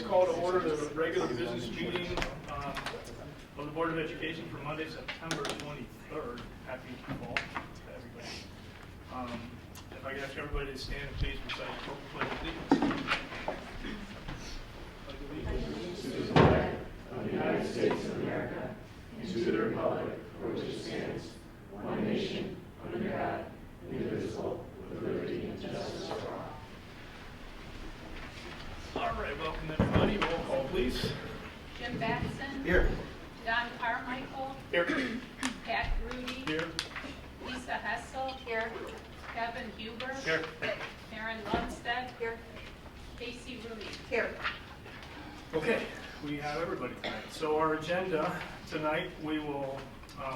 call to order the regular business meeting of the Board of Education for Monday, September 23rd. Happy fall to everybody. If I could ask everybody to stand and please recite the pledge of allegiance. To the flag of the United States of America and to the republic for which it stands, one nation, under God, indivisible, with liberty and justice for all. All right, welcome everybody. Roll call, please. Jim Batson. Here. Don Carmichael. Here. Pat Rudy. Here. Lisa Hessel. Here. Kevin Huber. Here. Karen Lundstedt. Here. Casey Rooney. Here. Okay, we have everybody tonight. So our agenda tonight, we will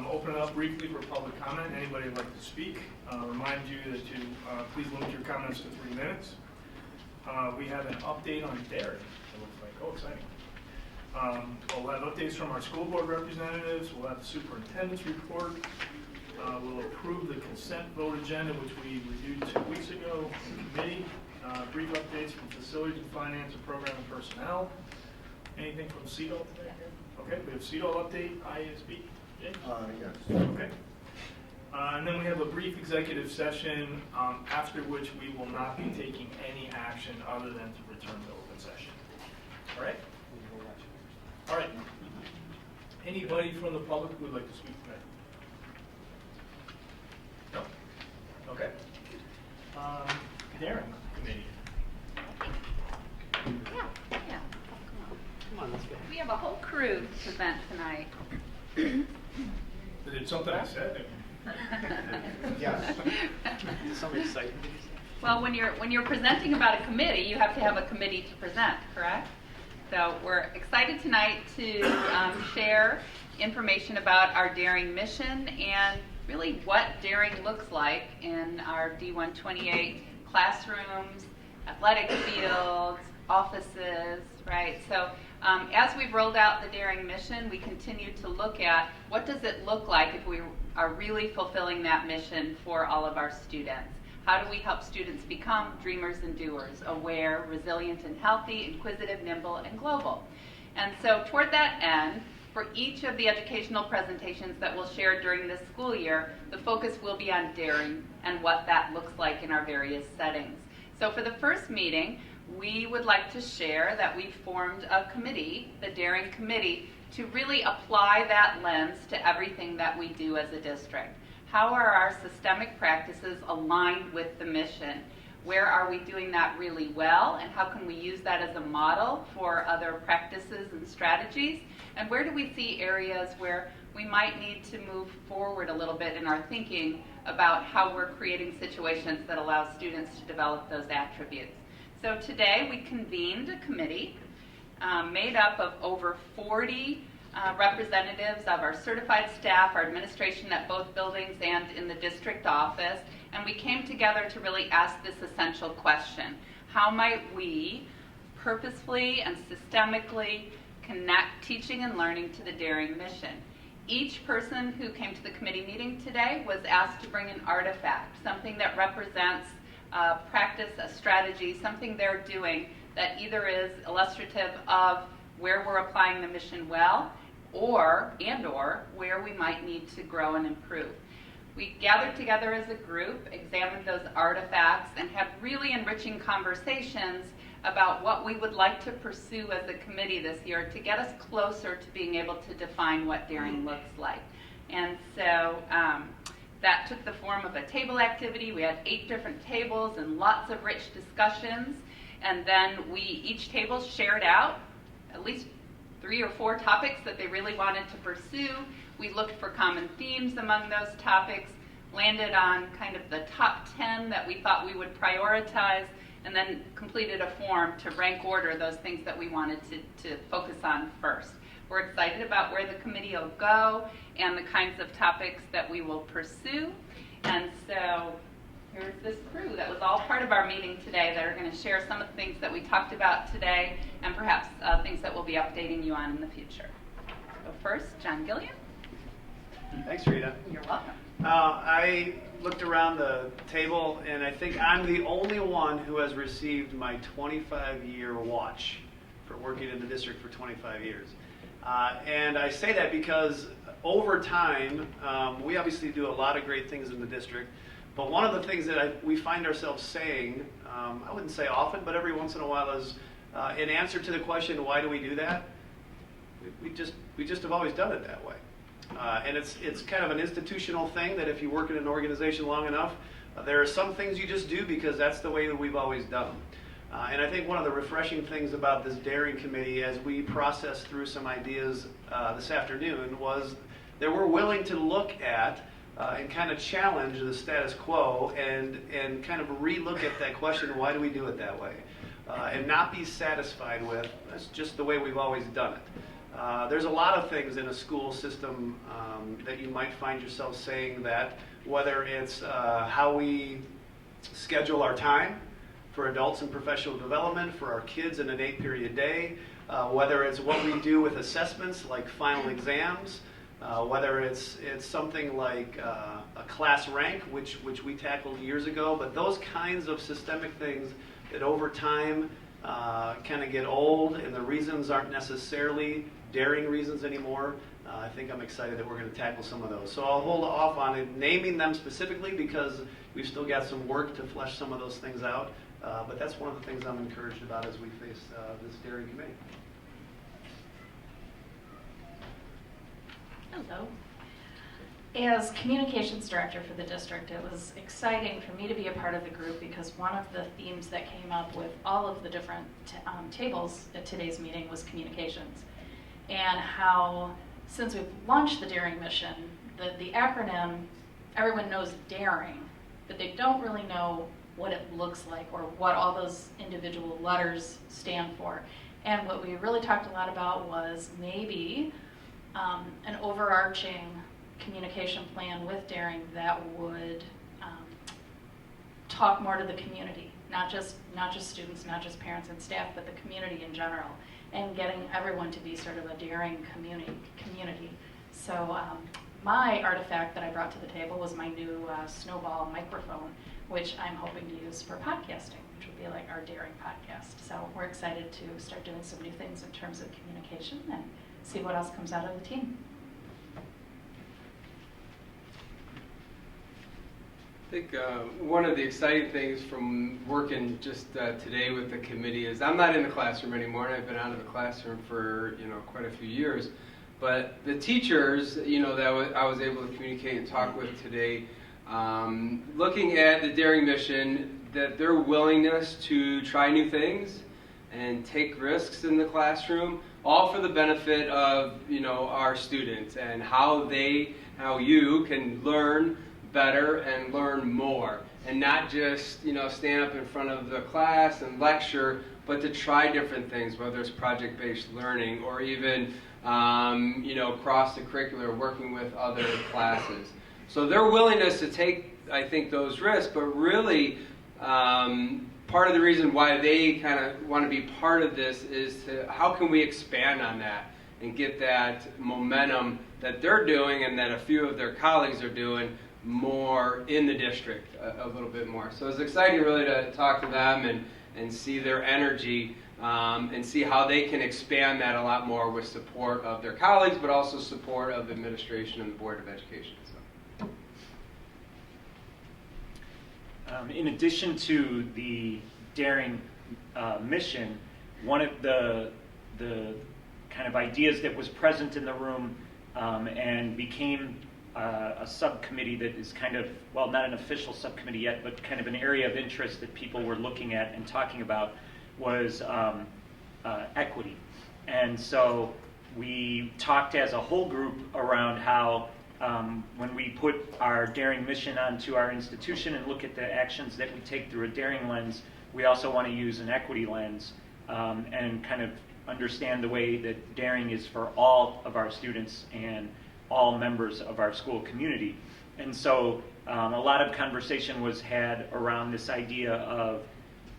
open it up briefly for public comment. Anybody would like to speak, remind you that you please limit your comments to 3 minutes. We have an update on dairy. It looks like, oh, exciting. We'll have updates from our school board representatives. We'll have the superintendent's report. We'll approve the consent vote agenda, which we reviewed 2 weeks ago in committee. Brief updates from facilities and finance and program and personnel. Anything from CEDAL today? Okay, we have CEDAL update, ISB. Jay? Yes. Okay. And then we have a brief executive session, after which we will not be taking any action other than to return to open session. All right? All right. Anybody from the public who would like to speak tonight? No? Okay. Daring committee. Yeah. Come on, let's go. We have a whole crew to present tonight. Is it something I said? Yes. Some excitement. Well, when you're presenting about a committee, you have to have a committee to present, correct? So we're excited tonight to share information about our Daring mission and really what Daring looks like in our D128 classrooms, athletic fields, offices, right? So as we've rolled out the Daring mission, we continue to look at what does it look like if we are really fulfilling that mission for all of our students. How do we help students become dreamers and doers, aware, resilient and healthy, inquisitive, nimble, and global? And so toward that end, for each of the educational presentations that we'll share during this school year, the focus will be on Daring and what that looks like in our various settings. So for the first meeting, we would like to share that we formed a committee, the Daring Committee, to really apply that lens to everything that we do as a district. How are our systemic practices aligned with the mission? Where are we doing that really well, and how can we use that as a model for other practices and strategies? And where do we see areas where we might need to move forward a little bit in our thinking about how we're creating situations that allow students to develop those attributes? So today we convened a committee made up of over 40 representatives of our certified staff, our administration at both buildings and in the district office, and we came together to really ask this essential question. How might we purposefully and systemically connect teaching and learning to the Daring mission? Each person who came to the committee meeting today was asked to bring an artifact, something that represents a practice, a strategy, something they're doing that either is illustrative of where we're applying the mission well, or where we might need to grow and improve. We gathered together as a group, examined those artifacts, and had really enriching conversations about what we would like to pursue as a committee this year to get us closer to being able to define what Daring looks like. And so that took the form of a table activity. We had 8 different tables and lots of rich discussions. And then each table shared out at least 3 or 4 topics that they really wanted to pursue. We looked for common themes among those topics, landed on kind of the top 10 that we thought we would prioritize, and then completed a form to rank order those things that we wanted to focus on first. We're excited about where the committee will go and the kinds of topics that we will pursue. And so here's this crew that was all part of our meeting today that are going to share some of the things that we talked about today and perhaps things that we'll be updating you on in the future. So first, John Gilliam. Thanks, Rita. You're welcome. I looked around the table, and I think I'm the only one who has received my 25-year watch for working in the district for 25 years. And I say that because over time, we obviously do a lot of great things in the district, but one of the things that we find ourselves saying, I wouldn't say often, but every once in a while is, in answer to the question, why do we do that? We just have always done it that way. And it's kind of an institutional thing that if you work in an organization long enough, there are some things you just do because that's the way that we've always done them. And I think one of the refreshing things about this daring committee as we processed through some ideas this afternoon was that we're willing to look at and kind of challenge the status quo and kind of re-look at that question, why do we do it that way? And not be satisfied with, that's just the way we've always done it. There's a lot of things in a school system that you might find yourself saying that, whether it's how we schedule our time for adults in professional development, for our kids in an 8-period day, whether it's what we do with assessments like final exams, whether it's something like a class rank, which we tackled years ago, but those kinds of systemic things that over time kind of get old and the reasons aren't necessarily daring reasons anymore. I think I'm excited that we're going to tackle some of those. So I'll hold off on it, naming them specifically because we've still got some work to flesh some of those things out. But that's one of the things I'm encouraged about as we face this daring committee. Hello. As communications director for the district, it was exciting for me to be a part of the group because one of the themes that came up with all of the different tables at today's meeting was communications. And how, since we've launched the daring mission, the acronym, everyone knows daring, but they don't really know what it looks like or what all those individual letters stand for. And what we really talked a lot about was maybe an overarching communication plan with daring that would talk more to the community, not just students, not just parents and staff, but the community in general, and getting everyone to be sort of a daring community. So my artifact that I brought to the table was my new Snowball microphone, which I'm hoping to use for podcasting, which would be like our daring podcast. So we're excited to start doing some new things in terms of communication and see what else comes out of the team. I think one of the exciting things from working just today with the committee is I'm not in the classroom anymore, and I've been out of the classroom for quite a few years. But the teachers, that I was able to communicate and talk with today, looking at the daring mission, that their willingness to try new things and take risks in the classroom, all for the benefit of our students and how you can learn better and learn more, and not just stand up in front of the class and lecture, but to try different things, whether it's project-based learning or even cross the curricular, working with other classes. So their willingness to take, I think, those risks, but really part of the reason why they kind of want to be part of this is how can we expand on that and get that momentum that they're doing and that a few of their colleagues are doing more in the district a little bit more. So it's exciting really to talk to them and see their energy and see how they can expand that a lot more with support of their colleagues, but also support of the administration and the Board of Education. So. In addition to the daring mission, one of the kind of ideas that was present in the room and became a subcommittee that is kind of, well, not an official subcommittee yet, but kind of an area of interest that people were looking at and talking about was equity. And so we talked as a whole group around how when we put our daring mission onto our institution and look at the actions that we take through a daring lens, we also want to use an equity lens and kind of understand the way that daring is for all of our students and all members of our school community. And so a lot of conversation was had around this idea of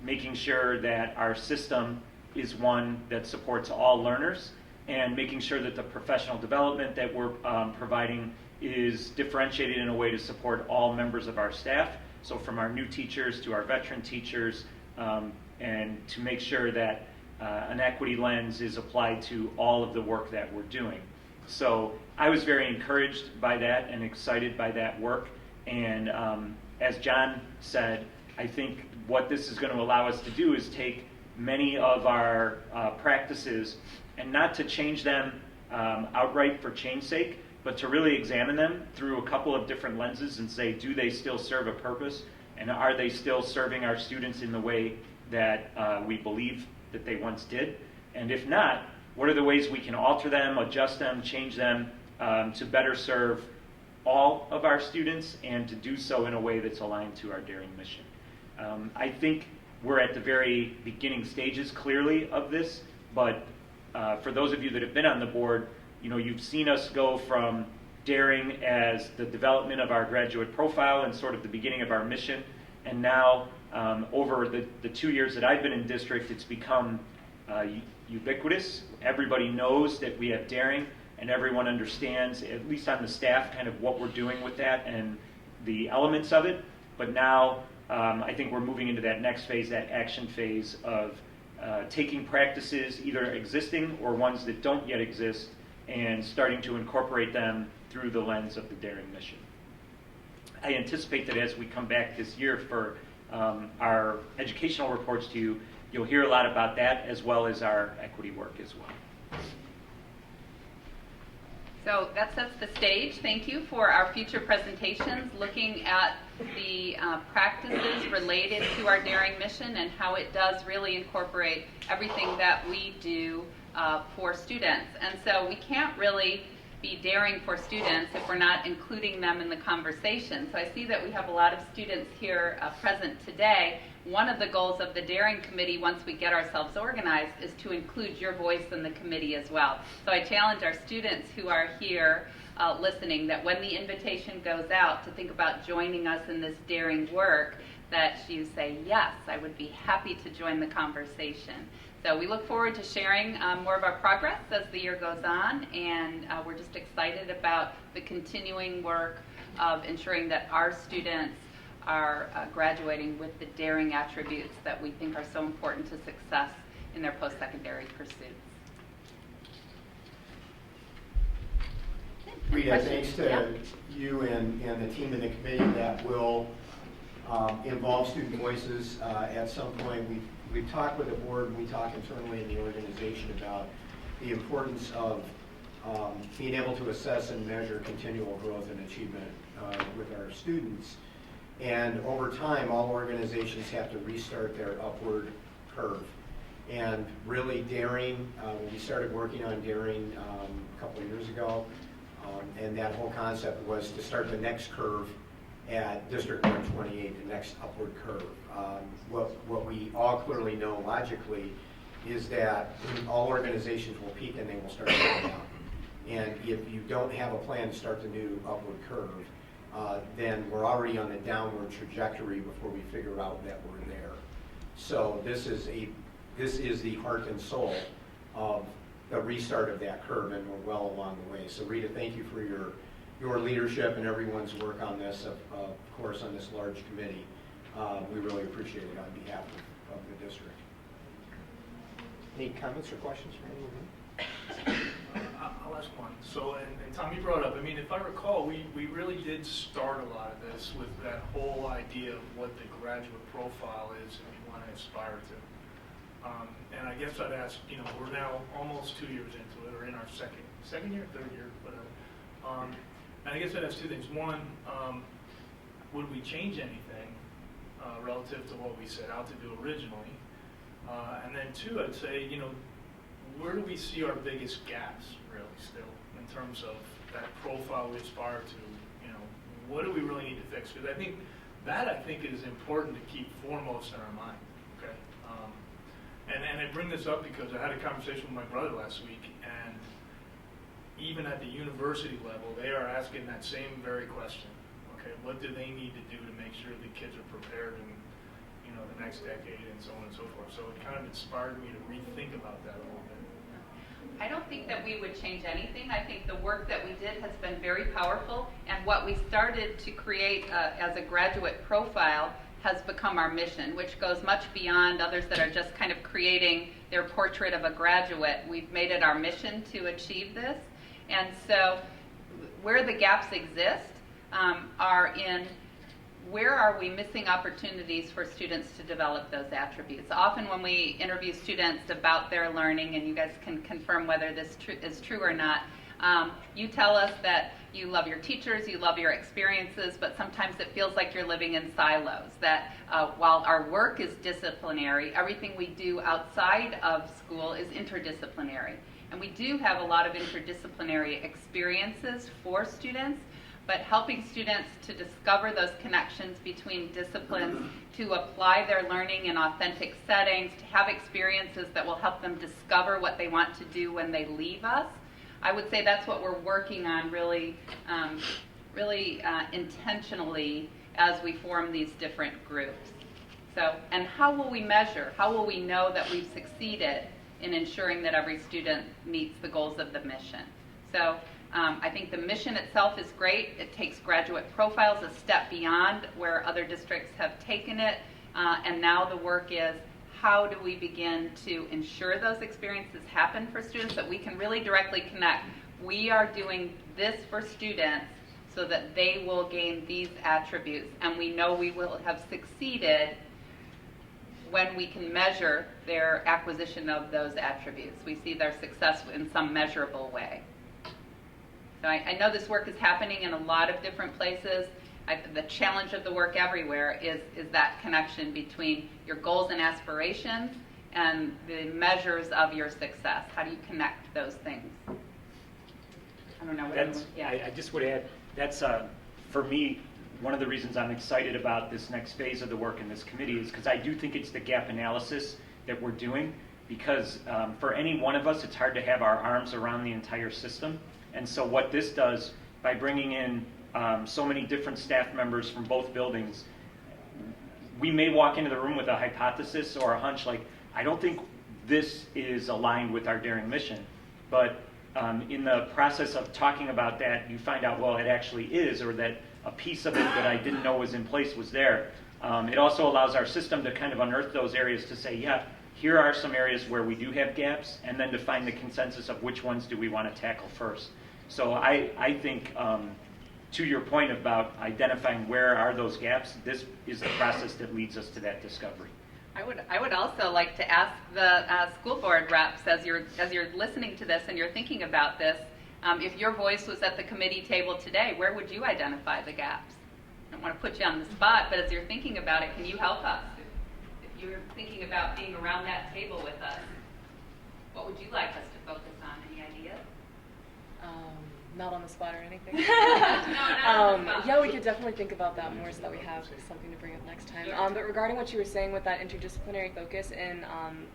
making sure that our system is one that supports all learners and making sure that the professional development that we're providing is differentiated in a way to support all members of our staff. So from our new teachers to our veteran teachers, and to make sure that an equity lens is applied to all of the work that we're doing. So I was very encouraged by that and excited by that work. And as John said, I think what this is going to allow us to do is take many of our practices and not to change them outright for change's sake, but to really examine them through a couple of different lenses and say, do they still serve a purpose? And are they still serving our students in the way that we believe that they once did? And if not, what are the ways we can alter them, adjust them, change them to better serve all of our students and to do so in a way that's aligned to our daring mission? I think we're at the very beginning stages, clearly, of this, but for those of you that have been on the board, you've seen us go from daring as the development of our graduate profile and sort of the beginning of our mission, and now over the 2 years that I've been in district, it's become ubiquitous. Everybody knows that we have daring, and everyone understands, at least on the staff, kind of what we're doing with that and the elements of it. But now I think we're moving into that next phase, that action phase of taking practices, either existing or ones that don't yet exist, and starting to incorporate them through the lens of the daring mission. I anticipate that as we come back this year for our educational reports to you, you'll hear a lot about that as well as our equity work as well. So that sets the stage. Thank you for our future presentations, looking at the practices related to our daring mission and how it does really incorporate everything that we do for students. And so we can't really be daring for students if we're not including them in the conversation. So I see that we have a lot of students here present today. One of the goals of the Daring Committee, once we get ourselves organized, is to include your voice in the committee as well. So I challenge our students who are here listening that when the invitation goes out to think about joining us in this daring work, that you say, yes, I would be happy to join the conversation. So we look forward to sharing more of our progress as the year goes on, and we're just excited about the continuing work of ensuring that our students are graduating with the daring attributes that we think are so important to success in their post-secondary pursuits. Rita, thanks to you and the team in the committee that will involve student voices. At some point, we've talked with the board and we talk internally in the organization about the importance of being able to assess and measure continual growth and achievement with our students. And over time, all organizations have to restart their upward curve. And really daring, when we started working on daring a couple of years ago, and that whole concept was to start the next curve at District 128, the next upward curve. What we all clearly know logically is that all organizations will peak and they will start to go down. And if you don't have a plan to start the new upward curve, then we're already on a downward trajectory before we figure out that we're there. So this is the heart and soul of the restart of that curve, and we're well along the way. So Rita, thank you for your leadership and everyone's work on this, of course, on this large committee. We really appreciate it on behalf of the district. Any comments or questions from anyone? I'll ask one. So, and Tom, you brought up, I mean, if I recall, we really did start a lot of this with that whole idea of what the graduate profile is and we want to aspire to. And I guess I'd ask, we're now almost 2 years into it, or in our second year, third year, whatever. And I guess I'd ask two things. One, would we change anything relative to what we set out to do originally? And then two, I'd say, where do we see our biggest gaps really still in terms of that profile we aspire to? What do we really need to fix? Because I think is important to keep foremost in our mind. Okay. And I bring this up because I had a conversation with my brother last week, and even at the university level, they are asking that same very question. Okay, what do they need to do to make sure the kids are prepared in the next decade and so on and so forth? So it kind of inspired me to rethink about that a little bit. I don't think that we would change anything. I think the work that we did has been very powerful, and what we started to create as a graduate profile has become our mission, which goes much beyond others that are just kind of creating their portrait of a graduate. We've made it our mission to achieve this. And so where the gaps exist are in where are we missing opportunities for students to develop those attributes. Often when we interview students about their learning, and you guys can confirm whether this is true or not, you tell us that you love your teachers, you love your experiences, but sometimes it feels like you're living in silos, that while our work is disciplinary, everything we do outside of school is interdisciplinary. And we do have a lot of interdisciplinary experiences for students, but helping students to discover those connections between disciplines, to apply their learning in authentic settings, to have experiences that will help them discover what they want to do when they leave us. I would say that's what we're working on really intentionally as we form these different groups. So, and how will we measure? How will we know that we've succeeded in ensuring that every student meets the goals of the mission? So I think the mission itself is great. It takes graduate profiles a step beyond where other districts have taken it. And now the work is, how do we begin to ensure those experiences happen for students, that we can really directly connect? We are doing this for students so that they will gain these attributes. And we know we will have succeeded when we can measure their acquisition of those attributes. We see their success in some measurable way. So I know this work is happening in a lot of different places. The challenge of the work everywhere is that connection between your goals and aspirations and the measures of your success. How do you connect those things? I don't know. I just would add, that's, for me, one of the reasons I'm excited about this next phase of the work in this committee is because I do think it's the gap analysis that we're doing, because for any one of us, it's hard to have our arms around the entire system. And so what this does, by bringing in so many different staff members from both buildings, we may walk into the room with a hypothesis or a hunch like, I don't think this is aligned with our daring mission. But in the process of talking about that, you find out, well, it actually is, or that a piece of it that I didn't know was in place was there. It also allows our system to kind of unearth those areas to say, yeah, here are some areas where we do have gaps, and then to find the consensus of which ones do we want to tackle first. So I think, to your point about identifying where are those gaps, this is the process that leads us to that discovery. I would also like to ask the school board reps, as you're listening to this and you're thinking about this, if your voice was at the committee table today, where would you identify the gaps? I don't want to put you on the spot, but as you're thinking about it, can you help us? If you're thinking about being around that table with us, what would you like us to focus on? Any ideas? Not on the spot or anything. No, not on the spot. Yeah, we could definitely think about that more so that we have something to bring up next time. Sure. But regarding what you were saying with that interdisciplinary focus in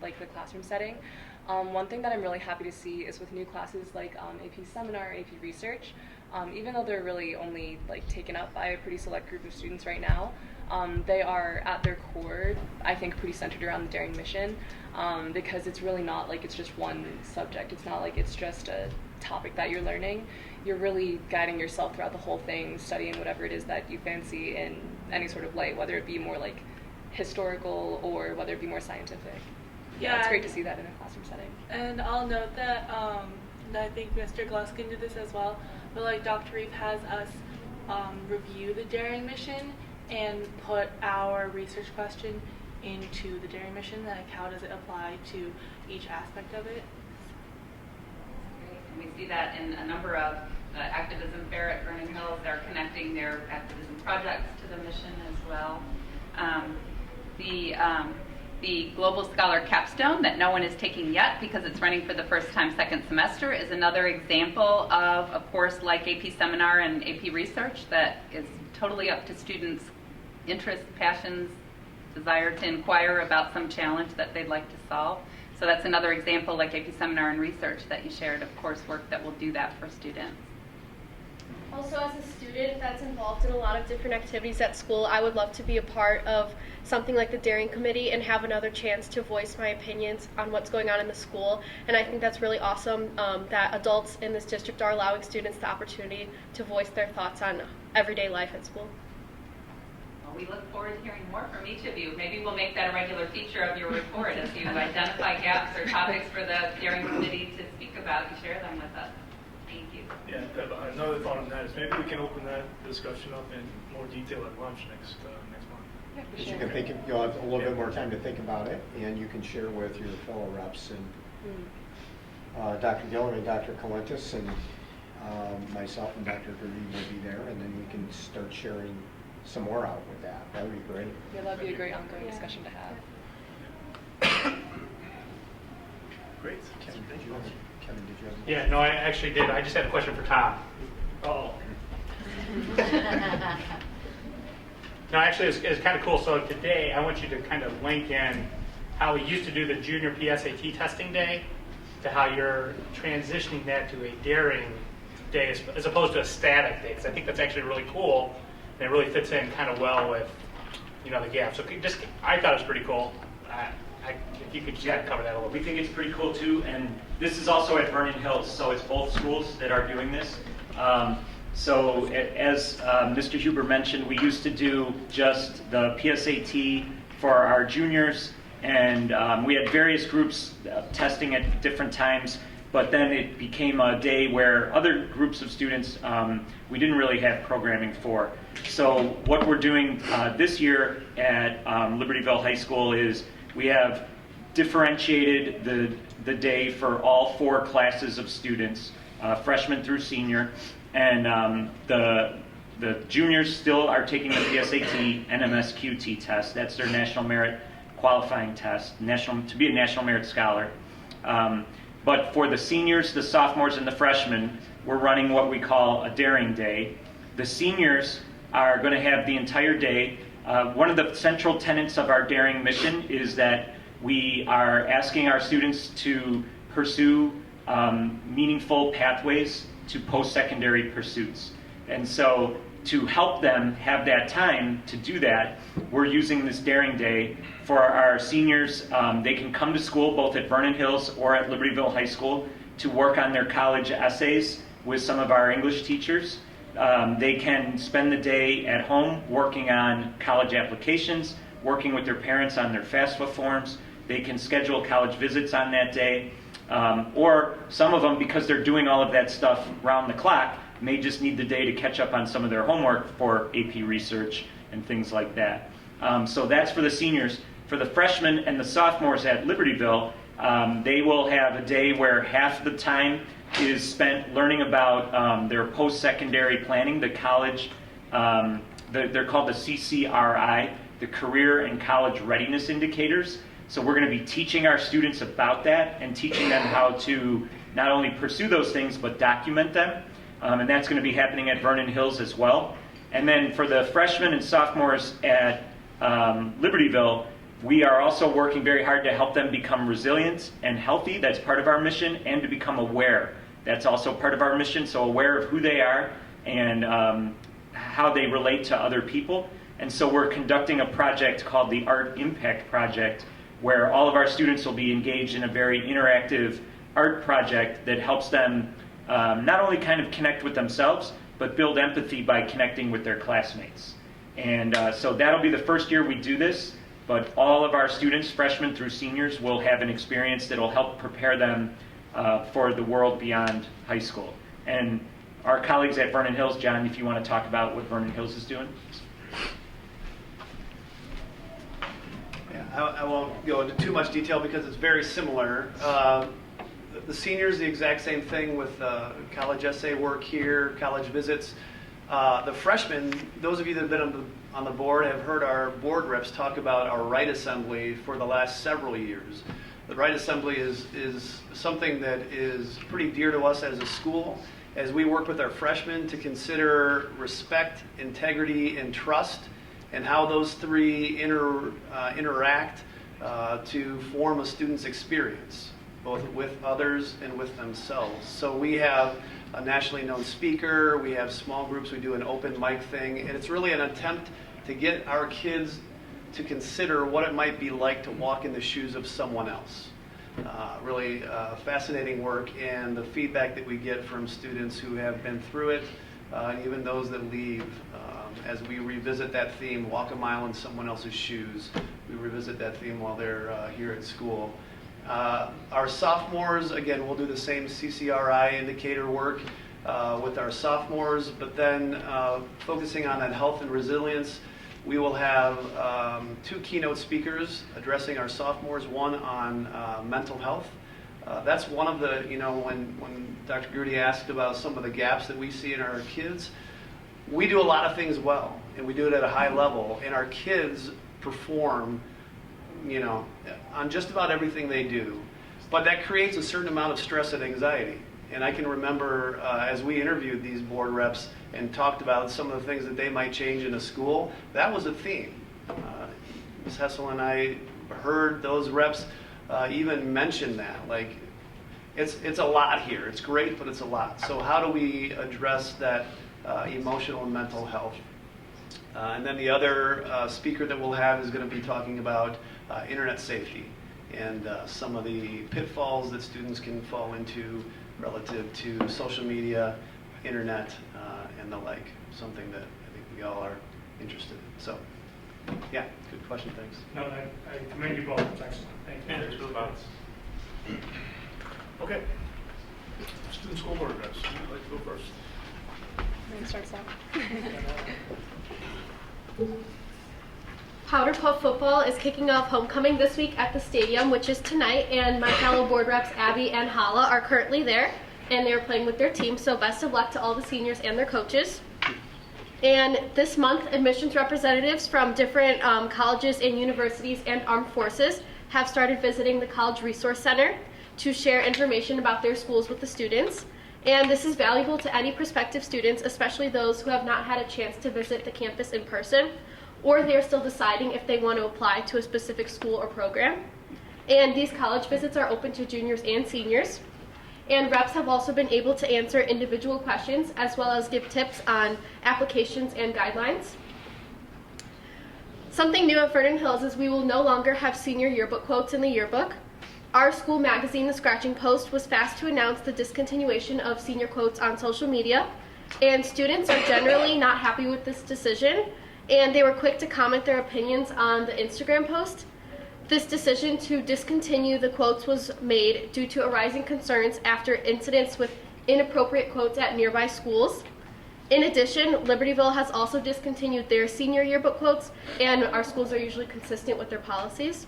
like the classroom setting, one thing that I'm really happy to see is with new classes like AP Seminar, AP Research, even though they're really only like taken up by a pretty select group of students right now, they are at their core, I think, pretty centered around the daring mission, because it's really not like it's just one subject. It's not like it's just a topic that you're learning. You're really guiding yourself throughout the whole thing, studying whatever it is that you fancy in any sort of light, whether it be more like historical or whether it be more scientific. Yeah, it's great to see that in a classroom setting. And I'll note that, and I think Mr. Gluskin did this as well, but like Dr. Reeve has us review the daring mission and put our research question into the daring mission, like how does it apply to each aspect of it. And we see that in a number of activism fair at Vernon Hills. They're connecting their activism projects to the mission as well. The Global Scholar Capstone that no one is taking yet because it's running for the first time second semester is another example of a course like AP Seminar and AP Research that is totally up to students' interests, passions, desire to inquire about some challenge that they'd like to solve. So that's another example, like AP Seminar and Research that you shared, of coursework that will do that for students. Also, as a student that's involved in a lot of different activities at school, I would love to be a part of something like the Daring Committee and have another chance to voice my opinions on what's going on in the school. And I think that's really awesome that adults in this district are allowing students the opportunity to voice their thoughts on everyday life at school. Well, we look forward to hearing more from each of you. Maybe we'll make that a regular feature of your report as you identify gaps or topics for the daring committee to speak about and share them with us. Thank you. Yeah, another thought on that is maybe we can open that discussion up in more detail at lunch next month. Yeah, for Because sure. you can think, you'll have a little bit more time to think about it, and you can share with your fellow reps and Dr. Giller and Dr. Colentus and myself and Dr. Gertie will be there, and then we can start sharing some more out with that. That would be great. Yeah, that'd be a great ongoing discussion to have. Great. Kevin, did you have? Yeah, no, I actually did. I just had a question for Tom. Oh. No, actually, it's kind of cool. So today, I want you to kind of link in how we used to do the junior PSAT testing day to how you're transitioning that to a daring day as opposed to a static day. Because I think that's actually really cool, and it really fits in kind of well with, you know, the gap. So I thought it was pretty cool. If you could just kind of cover that a little We bit. think it's pretty cool too, and this is also at Vernon Hills, so it's both schools that are doing this. So as Mr. Huber mentioned, we used to do just the PSAT for our juniors, and we had various groups testing at different times, but then it became a day where other groups of students we didn't really have programming for. So what we're doing this year at Libertyville High School is we have differentiated the day for all 4 classes of students, freshman through senior, and the juniors still are taking the PSAT and MSQT test. That's their national merit qualifying test, to be a national merit scholar. But for the seniors, the sophomores, and the freshmen, we're running what we call a daring day. The seniors are going to have the entire day. One of the central tenets of our daring mission is that we are asking our students to pursue meaningful pathways to post-secondary pursuits. And so to help them have that time to do that, we're using this daring day. For our seniors, they can come to school both at Vernon Hills or at Libertyville High School to work on their college essays with some of our English teachers. They can spend the day at home working on college applications, working with their parents on their FAFSA forms. They can schedule college visits on that day. Or some of them, because they're doing all of that stuff round the clock, may just need the day to catch up on some of their homework for AP research and things like that. So that's for the seniors. For the freshmen and the sophomores at Libertyville, they will have a day where half the time is spent learning about their post-secondary planning, the college, they're called the CCRI, the Career and College Readiness Indicators. So we're going to be teaching our students about that and teaching them how to not only pursue those things, but document them. And that's going to be happening at Vernon Hills as well. And then for the freshmen and sophomores at Libertyville, we are also working very hard to help them become resilient and healthy. That's part of our mission, and to become aware. That's also part of our mission, so aware of who they are and how they relate to other people. And so we're conducting a project called the Art Impact Project, where all of our students will be engaged in a very interactive art project that helps them not only kind of connect with themselves, but build empathy by connecting with their classmates. And so that'll be the first year we do this, but all of our students, freshmen through seniors, will have an experience that will help prepare them for the world beyond high school. And our colleagues at Vernon Hills, John, if you want to talk about what Vernon Hills is doing. Yeah, I won't go into too much detail because it's very similar. The seniors, the exact same thing with college essay work here, college visits. The freshmen, those of you that have been on the board have heard our board reps talk about our Right Assembly for the last several years. The Right Assembly is something that is pretty dear to us as a school, as we work with our freshmen to consider respect, integrity, and trust, and how those three interact to form a student's experience, both with others and with themselves. So we have a nationally known speaker, we have small groups, we do an open mic thing, and it's really an attempt to get our kids to consider what it might be like to walk in the shoes of someone else. Really fascinating work, and the feedback that we get from students who have been through it, and even those that leave, as we revisit that theme, walk a mile in someone else's shoes. We revisit that theme while they're here at school. Our sophomores, again, we'll do the same CCRI indicator work with our sophomores, but then focusing on that health and resilience, we will have 2 keynote speakers addressing our sophomores, one on mental health. That's one of the, when Dr. Grudy asked about some of the gaps that we see in our kids, we do a lot of things well, and we do it at a high level, and our kids perform, on just about everything they do. But that creates a certain amount of stress and anxiety. And I can remember as we interviewed these board reps and talked about some of the things that they might change in a school, that was a theme. Ms. Hessel and I heard those reps even mention that. Like, it's a lot here. It's great, but it's a lot. So how do we address that emotional and mental health? And then the other speaker that we'll have is going to be talking about internet safety and some of the pitfalls that students can fall into relative to social media, internet, and the like. Something that I think we all are interested in. So, yeah, good question. Thanks. No, I commend you both. It's excellent. Thank you. Thanks for the thoughts. Okay. Student school board reps, who'd like to go first? Let me start us off. Powder Puff football is kicking off homecoming this week at the stadium, which is tonight, and my fellow board reps Abby and Hala are currently there, and they're playing with their team, so best of luck to all the seniors and their coaches. And this month, admissions representatives from different colleges and universities and armed forces have started visiting the College Resource Center to share information about their schools with the students. And this is valuable to any prospective students, especially those who have not had a chance to visit the campus in person, or they're still deciding if they want to apply to a specific school or program. And these college visits are open to juniors and seniors. And reps have also been able to answer individual questions as well as give tips on applications and guidelines. Something new at Vernon Hills is we will no longer have senior yearbook quotes in the yearbook. Our school magazine, The Scratching Post, was fast to announce the discontinuation of senior quotes on social media, and students are generally not happy with this decision, and they were quick to comment their opinions on the Instagram post. This decision to discontinue the quotes was made due to arising concerns after incidents with inappropriate quotes at nearby schools. In addition, Libertyville has also discontinued their senior yearbook quotes, and our schools are usually consistent with their policies.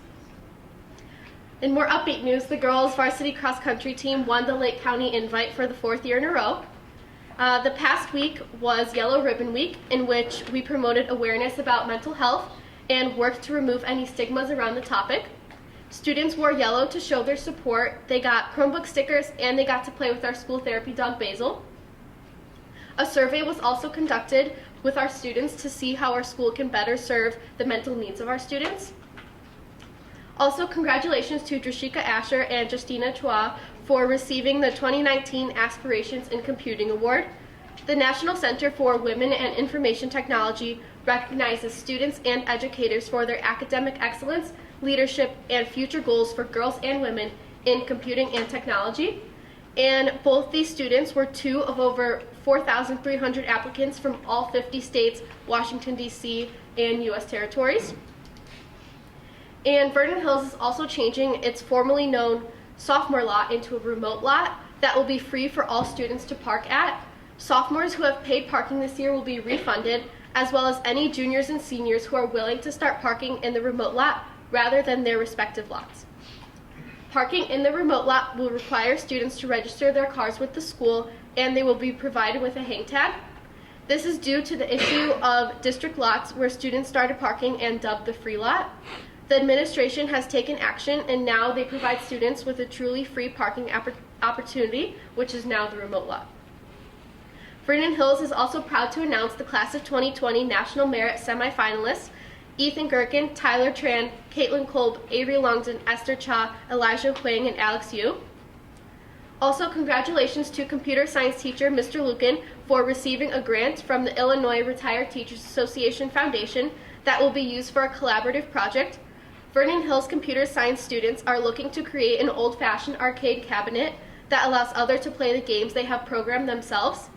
In more upbeat news, the girls' varsity cross-country team won the Lake County Invite for the 4th year in a row. The past week was Yellow Ribbon Week, in which we promoted awareness about mental health and worked to remove any stigmas around the topic. Students wore yellow to show their support. They got Chromebook stickers, and they got to play with our school therapy dog, Basil. A survey was also conducted with our students to see how our school can better serve the mental needs of our students. Also, congratulations to Drashika Asher and Justina Chua for receiving the 2019 Aspirations in Computing Award. The National Center for Women and Information Technology recognizes students and educators for their academic excellence, leadership, and future goals for girls and women in computing and technology. And both these students were 2 of over 4,300 applicants from all 50 states, Washington, D.C., and U.S. territories. And Vernon Hills is also changing its formerly known sophomore lot into a remote lot that will be free for all students to park at. Sophomores who have paid parking this year will be refunded, as well as any juniors and seniors who are willing to start parking in the remote lot rather than their respective lots. Parking in the remote lot will require students to register their cars with the school, and they will be provided with a hang tag. This is due to the issue of district lots where students started parking and dubbed the free lot. The administration has taken action, and now they provide students with a truly free parking opportunity, which is now the remote lot. Vernon Hills is also proud to announce the Class of 2020 National Merit semifinalists: Ethan Gherkin, Tyler Tran, Caitlin Kolb, Avery Longden, Esther Cha, Elijah Huang, and Alex Yu. Also, congratulations to computer science teacher Mr. Lucan for receiving a grant from the Illinois Retired Teachers Association Foundation that will be used for a collaborative project. Vernon Hills computer science students are looking to create an old-fashioned arcade cabinet that allows others to play the games they have programmed themselves.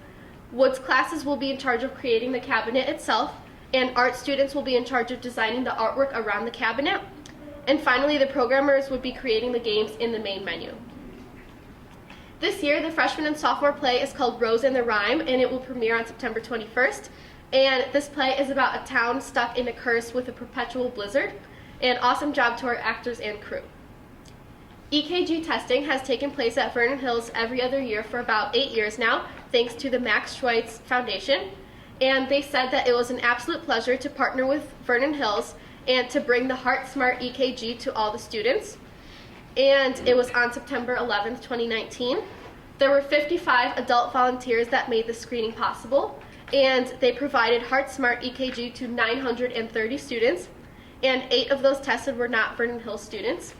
Woods classes will be in charge of creating the cabinet itself, and art students will be in charge of designing the artwork around the cabinet. And finally, the programmers would be creating the games in the main menu. This year, the freshman and sophomore play is called Rose and the Rhyme, and it will premiere on September 21st. And this play is about a town stuck in a curse with a perpetual blizzard. An awesome job to our actors and crew. EKG testing has taken place at Vernon Hills every other year for about 8 years now, thanks to the Max Schweitz Foundation. And they said that it was an absolute pleasure to partner with Vernon Hills and to bring the Heart Smart EKG to all the students. And it was on September 11th, 2019. There were 55 adult volunteers that made the screening possible, and they provided Heart Smart EKG to 930 students, and 8 of those tested were not Vernon Hills students.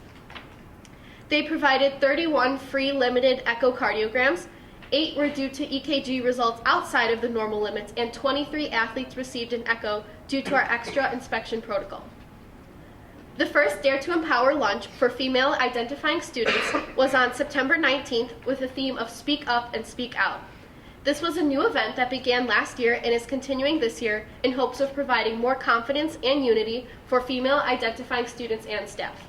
They provided 31 free limited echocardiograms, 8 were due to EKG results outside of the normal limits, and 23 athletes received an echo due to our extra inspection protocol. The first Dare to Empower lunch for female identifying students was on September 19th with the theme of Speak Up and Speak Out. This was a new event that began last year and is continuing this year in hopes of providing more confidence and unity for female identifying students and staff.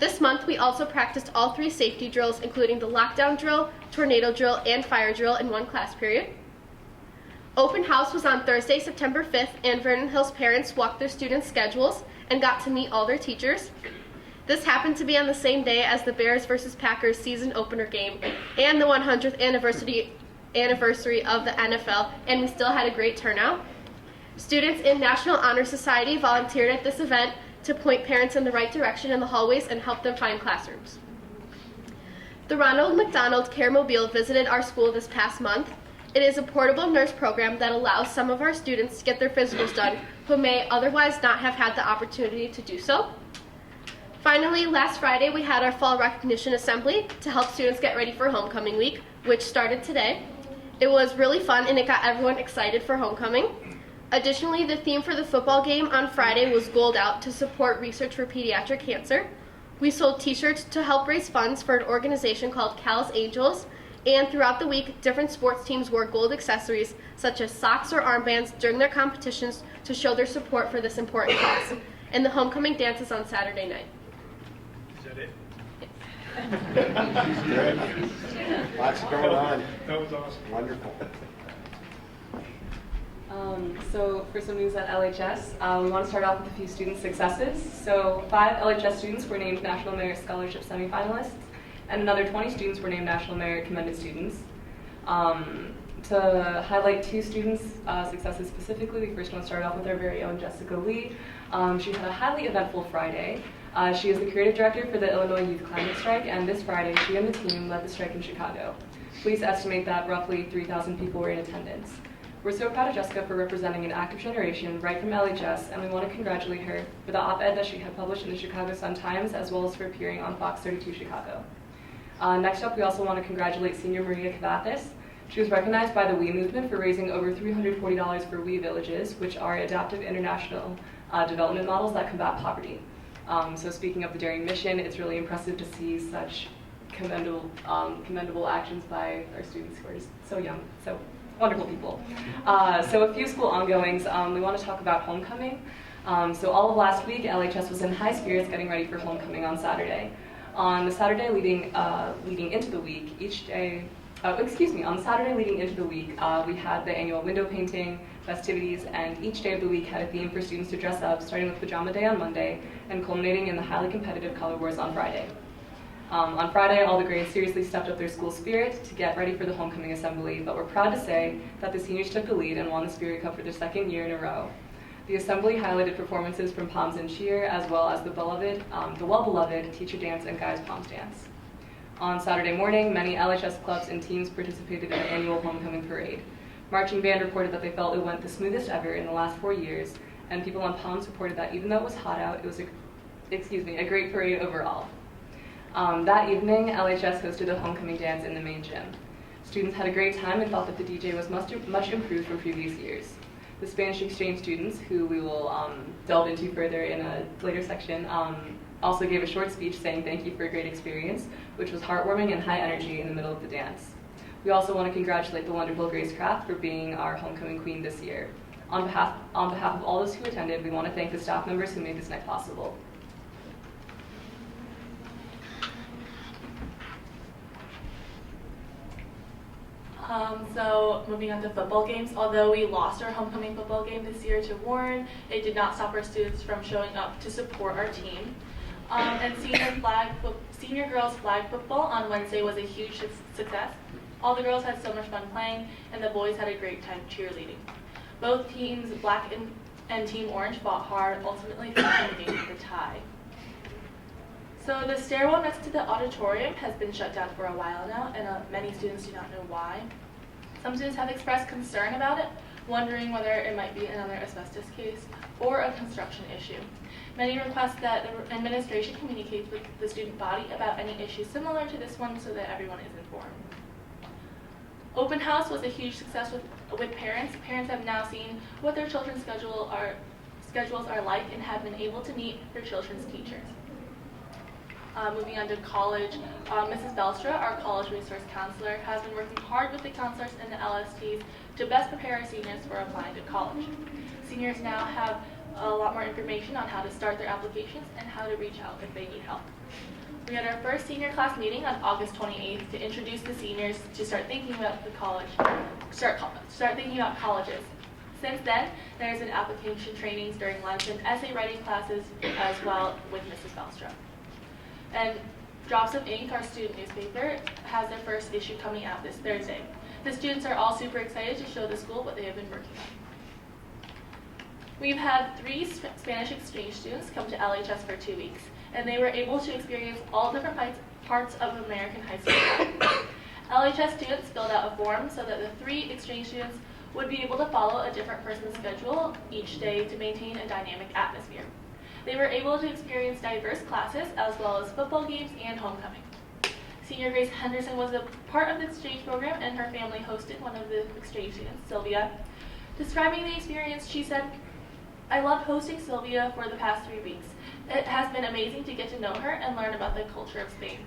This month, we also practiced all 3 safety drills, including the lockdown drill, tornado drill, and fire drill in one class period. Open house was on Thursday, September 5th, and Vernon Hills parents walked their students' schedules and got to meet all their teachers. This happened to be on the same day as the Bears vs. Packers season opener game and the 100th anniversary of the NFL, and we still had a great turnout. Students in National Honor Society volunteered at this event to point parents in the right direction in the hallways and help them find classrooms. The Ronald McDonald Care Mobile visited our school this past month. It is a portable nurse program that allows some of our students to get their physicals done who may otherwise not have had the opportunity to do so. Finally, last Friday we had our fall recognition assembly to help students get ready for homecoming week, which started today. It was really fun and it got everyone excited for homecoming. Additionally, the theme for the football game on Friday was Gold Out to support research for pediatric cancer. We sold t-shirts to help raise funds for an organization called Cal's Angels, and throughout the week, different sports teams wore gold accessories such as socks or armbands during their competitions to show their support for this important cause. And the homecoming dance is on Saturday night. Is that it? Good. Lots going on. That was awesome. Wonderful. So for some news at LHS, we want to start off with a few student successes. So 5 LHS students were named National Merit Scholarship semifinalists, and another 20 students were named National Merit Commended Students. To highlight 2 students' successes specifically, we first want to start off with our very own Jessica Lee. She had a highly eventful Friday. She is the creative director for the Illinois Youth Climate Strike, and this Friday she and the team led the strike in Chicago. Police estimate that roughly 3,000 people were in attendance. We're so proud of Jessica for representing an active generation right from LHS, and we want to congratulate her for the op-ed that she had published in the Chicago Sun-Times, as well as for appearing on Fox 32 Chicago. Next up, we also want to congratulate senior Maria Cavathis. She was recognized by the We Movement for raising over $340 for We Villages, which are adaptive international development models that combat poverty. So speaking of the Daring Mission, it's really impressive to see such commendable actions by our students who are just so young, so wonderful people. So a few school ongoings. We want to talk about homecoming. So all of last week, LHS was in high spirits getting ready for homecoming on Saturday. On the Saturday leading into the week, on the Saturday leading into the week, we had the annual window painting, festivities, and each day of the week had a theme for students to dress up, starting with Pajama Day on Monday and culminating in the highly competitive Color Wars on Friday. On Friday, all the grades seriously stepped up their school spirit to get ready for the homecoming assembly, but we're proud to say that the seniors took the lead and won the Spirit Cup for their 2nd year in a row. The assembly highlighted performances from Poms and Cheer, as well as the well-beloved Teacher Dance and Guys Poms Dance. On Saturday morning, many LHS clubs and teams participated in the annual homecoming parade. Marching band reported that they felt it went the smoothest ever in the last 4 years, and people on Poms reported that even though it was hot out, it was a great parade overall. That evening, LHS hosted a homecoming dance in the main gym. Students had a great time and thought that the DJ was much improved from previous years. The Spanish exchange students, who we will delve into further in a later section, also gave a short speech saying thank you for a great experience, which was heartwarming and high energy in the middle of the dance. We also want to congratulate the wonderful Grace Kraft for being our homecoming queen this year. On behalf of all those who attended, we want to thank the staff members who made this night possible. So moving on to football games, although we lost our homecoming football game this year to Warren, it did not stop our students from showing up to support our team. And senior girls flag football on Wednesday was a huge success. All the girls had so much fun playing, and the boys had a great time cheerleading. Both teams, Black and Team Orange, fought hard, ultimately finishing the game with a tie. So the stairwell next to the auditorium has been shut down for a while now, and many students do not know why. Some students have expressed concern about it, wondering whether it might be another asbestos case or a construction issue. Many request that the administration communicates with the student body about any issues similar to this one so that everyone is informed. Open house was a huge success with parents. Parents have now seen what their children's schedules are like and have been able to meet their children's teachers. Moving on to college, Mrs. Belstra, our college resource counselor, has been working hard with the counselors and the LSTs to best prepare our seniors for applying to college. Seniors now have a lot more information on how to start their applications and how to reach out if they need help. We had our first senior class meeting on August 28th to introduce the seniors to start thinking about start thinking about colleges. Since then, there's been application trainings during lunch and essay writing classes as well with Mrs. Belstra. And Drops of Ink, our student newspaper, has their first issue coming out this Thursday. The students are all super excited to show the school what they have been working on. We've had 3 Spanish exchange students come to LHS for 2 weeks, and they were able to experience all different parts of American high school. LHS students filled out a form so that the 3 exchange students would be able to follow a different person's schedule each day to maintain a dynamic atmosphere. They were able to experience diverse classes as well as football games and homecoming. Senior Grace Henderson was a part of the exchange program, and her family hosted one of the exchange students, Sylvia. Describing the experience, she said, "I loved hosting Sylvia for the past 3 weeks. It has been amazing to get to know her and learn about the culture of Spain.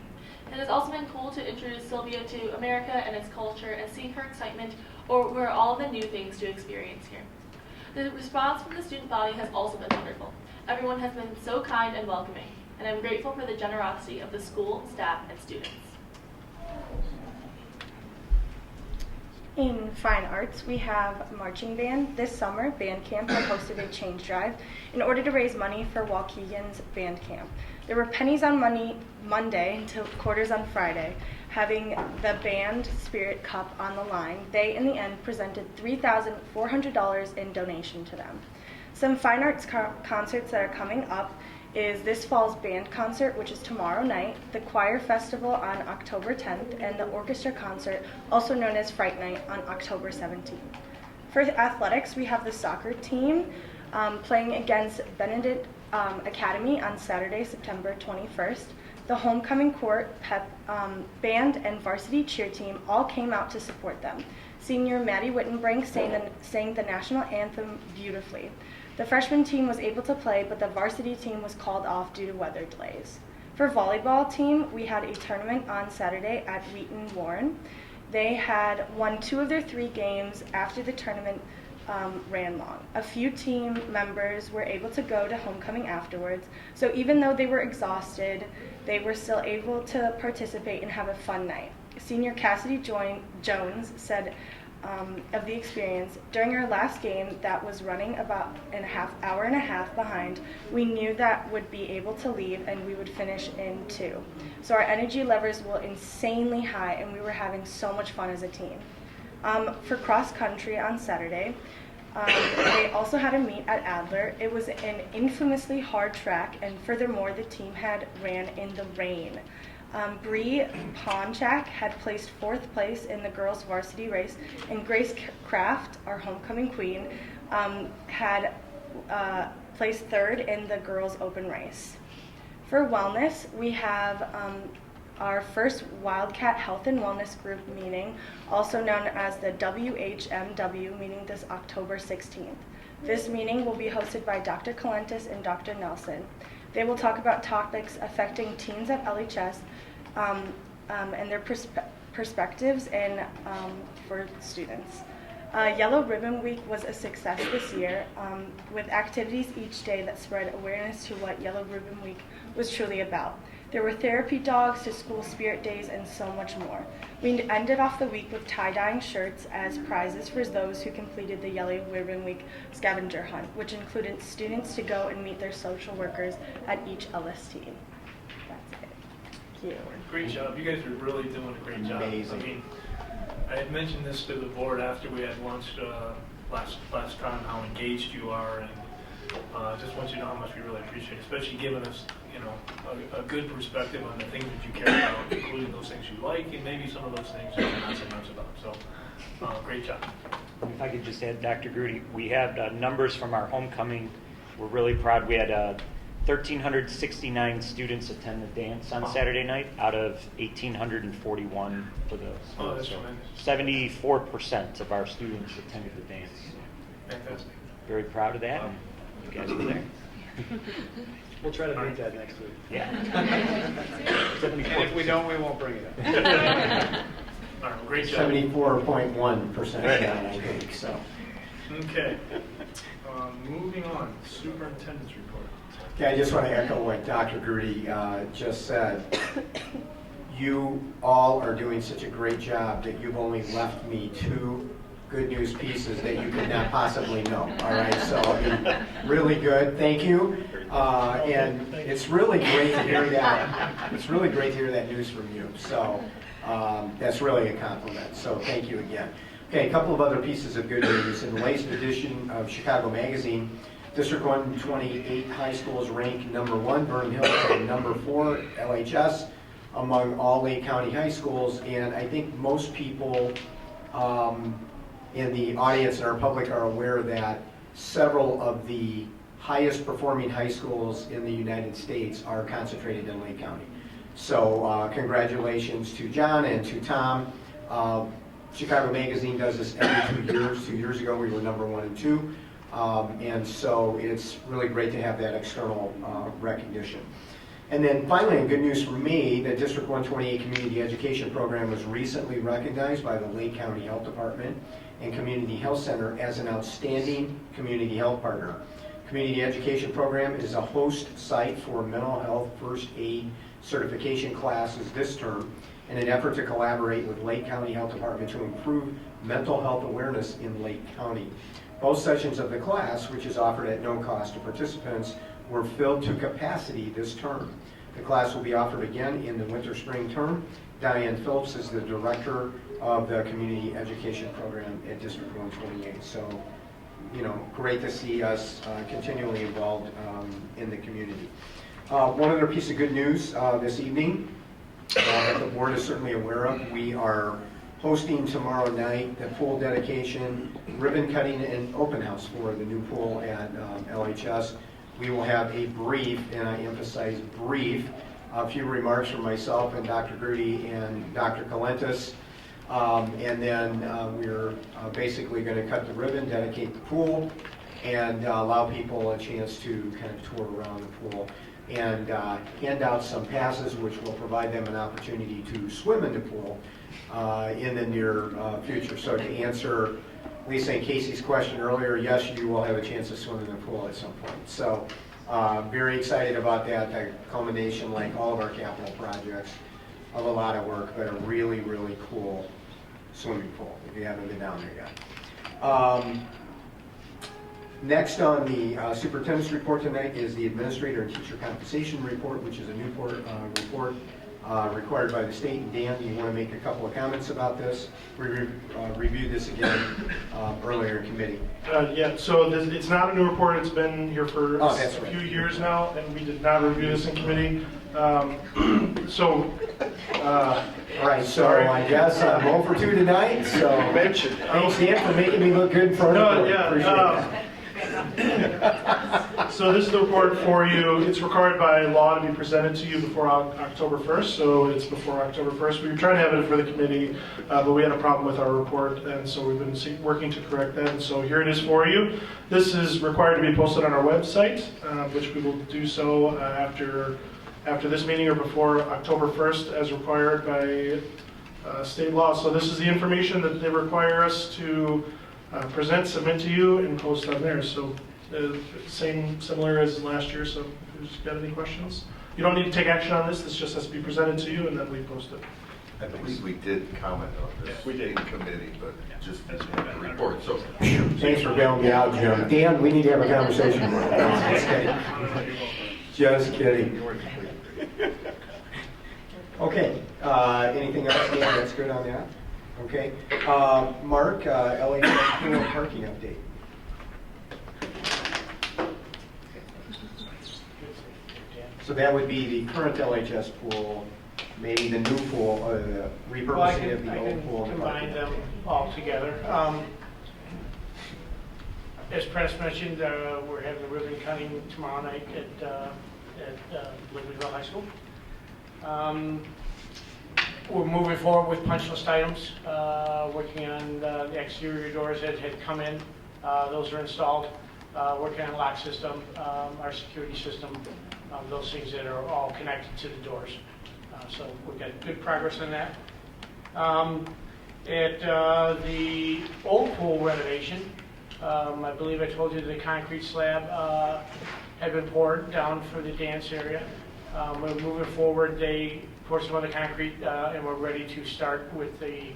It has also been cool to introduce Sylvia to America and its culture and seeing her excitement over all the new things to experience here." The response from the student body has also been wonderful. Everyone has been so kind and welcoming, and I'm grateful for the generosity of the school, staff, and students. In fine arts, we have marching band. This summer, band camp had hosted a change drive in order to raise money for Waukegan's band camp. There were pennies on Monday to quarters on Friday. Having the band Spirit Cup on the line, they in the end presented $3,400 in donation to them. Some fine arts concerts that are coming up is this fall's band concert, which is tomorrow night, the choir festival on October 10th, and the orchestra concert, also known as Fright Night, on October 17th. For athletics, we have the soccer team playing against Benedict Academy on Saturday, September 21st. The homecoming court, pep band, and varsity cheer team all came out to support them. Senior Maddie Wittenbrink sang the national anthem beautifully. The freshman team was able to play, but the varsity team was called off due to weather delays. For volleyball team, we had a tournament on Saturday at Wheaton Warren. They had won 2 of their 3 games after the tournament ran long. A few team members were able to go to homecoming afterwards, so even though they were exhausted, they were still able to participate and have a fun night. Senior Cassidy Jones said of the experience, "During our last game that was running about an hour and a half behind, we knew that would be able to leave and we would finish in 2. So our energy levels were insanely high and we were having so much fun as a team." For cross country on Saturday, they also had a meet at Adler. It was an infamously hard track, and furthermore, the team had ran in the rain. Bree Ponchak had placed 4th place in the girls' varsity race, and Grace Kraft, our homecoming queen, had placed 3rd in the girls' open race. For wellness, we have our first Wildcat Health and Wellness Group meeting, also known as the WHMW, meeting this October 16th. This meeting will be hosted by Dr. Calentis and Dr. Nelson. They will talk about topics affecting teens at LHS and their perspectives and for students. Yellow Ribbon Week was a success this year, with activities each day that spread awareness to what Yellow Ribbon Week was truly about. There were therapy dogs to school spirit days and so much more. We ended off the week with tie-dyeing shirts as prizes for those who completed the Yellow Ribbon Week scavenger hunt, which included students to go and meet their social workers at each LST. That's it. Thank you. Great job. You guys are really doing a great job. Amazing. I mean, I had mentioned this to the board after we had lunch last time, how engaged you are, and just want you to know how much we really appreciate it, especially giving us, you know, a good perspective on the things that you care about, including those things you like, and maybe some of those things that you're not so much about. So, great job. If I could just add, Dr. Grudy, we have numbers from our homecoming. We're really proud. We had 1,369 students attend the dance on Saturday night out of 1,841 for the school. Oh, that's so tremendous. 74% of our students attended the dance. Fantastic. Very proud of that. And you guys were there. We'll try to beat that next week. Yeah. And if we don't, we won't bring it up. All right, great job. 74.1%, I think, so. Okay. Moving on, superintendent's report. Yeah, I just want to echo what Dr. Grudy just said. You all are doing such a great job that you've only left me 2 good news pieces that you could not possibly know. All right, so I mean, really good. Thank you. And it's really great to hear that. It's really great to hear that news from you. So that's really a compliment. So thank you again. Okay, a couple of other pieces of good news. In the latest edition of Chicago Magazine, District 128 high schools ranked #1 Vernon Hills and #4 LHS among all Lake County high schools. And I think most people in the audience and our public are aware that several of the highest performing high schools in the United States are concentrated in Lake County. So congratulations to John and to Tom. Chicago Magazine does this every 2 years. 2 years ago we were #1 and 2. And so it's really great to have that external recognition. And then finally, and good news for me, the District 128 Community Education Program was recently recognized by the Lake County Health Department and Community Health Center as an outstanding community health partner. Community Education Program is a host site for mental health first aid certification classes this term in an effort to collaborate with Lake County Health Department to improve mental health awareness in Lake County. Both sessions of the class, which is offered at no cost to participants, were filled to capacity this term. The class will be offered again in the winter-spring term. Diane Phillips is the director of the Community Education Program at District 128. So, you know, great to see us continually involved in the community. One other piece of good news this evening that the board is certainly aware of. We are hosting tomorrow night the pool dedication, ribbon cutting, and open house for the new pool at LHS. We will have a brief, and I emphasize brief, a few remarks from myself and Dr. Grudy and Dr. Calentis. And then we're basically going to cut the ribbon, dedicate the pool, and allow people a chance to kind of tour around the pool. And hand out some passes which will provide them an opportunity to swim in the pool in the near future. So to answer Lisa and Casey's question earlier, yes, you will have a chance to swim in the pool at some point. So very excited about that, the culmination, like all of our capital projects, of a lot of work, but a really, really cool swimming pool, if you haven't been down there yet. Next on the superintendent's report tonight is the administrator and teacher compensation report, which is a new report required by the state. And Dan, do you want to make a couple of comments about this? We reviewed this again earlier in committee. Yeah, so it's not a new report. It's been here for Oh, a few years now, and we did not review this in committee. All right, so I guess I'm 0 for 2 tonight. So thanks, Dan, for making me look good in front of you. Yeah. Appreciate that. So this is the report for you. It's required by law to be presented to you before October 1st, so it's before October 1st. We were trying to have it for the committee, but we had a problem with our report, and so we've been working to correct that, and so here it is for you. This is required to be posted on our website, which we will do so after this meeting or before October 1st as required by state law. So this is the information that they require us to present, submit to you, and post on there. So similar as last year. So if you've got any questions, you don't need to take action on this. This just has to be presented to you, and then we post it. I believe we did comment on this. Yes, we did in committee, but just as a report. So Thanks for bailing me out, Jim. Dan, we need to have a conversation. Just kidding. Okay, anything else, Dan, that's good on that? Okay. Mark, LHS pool parking update. So that would be the current LHS pool, maybe the new pool, or the repurposing of the old pool. I can combine them all together. As Press mentioned, we're having a ribbon cutting tomorrow night at Libertyville High School. We're moving forward with punch list items, working on the exterior doors that had come in. Those are installed. Working on lock system, our security system, those things that are all connected to the doors. So we've got good progress on that. At the old pool renovation, I believe I told you the concrete slab had been poured down for the dance area. We're moving forward. They poured some other concrete, and we're ready to start with the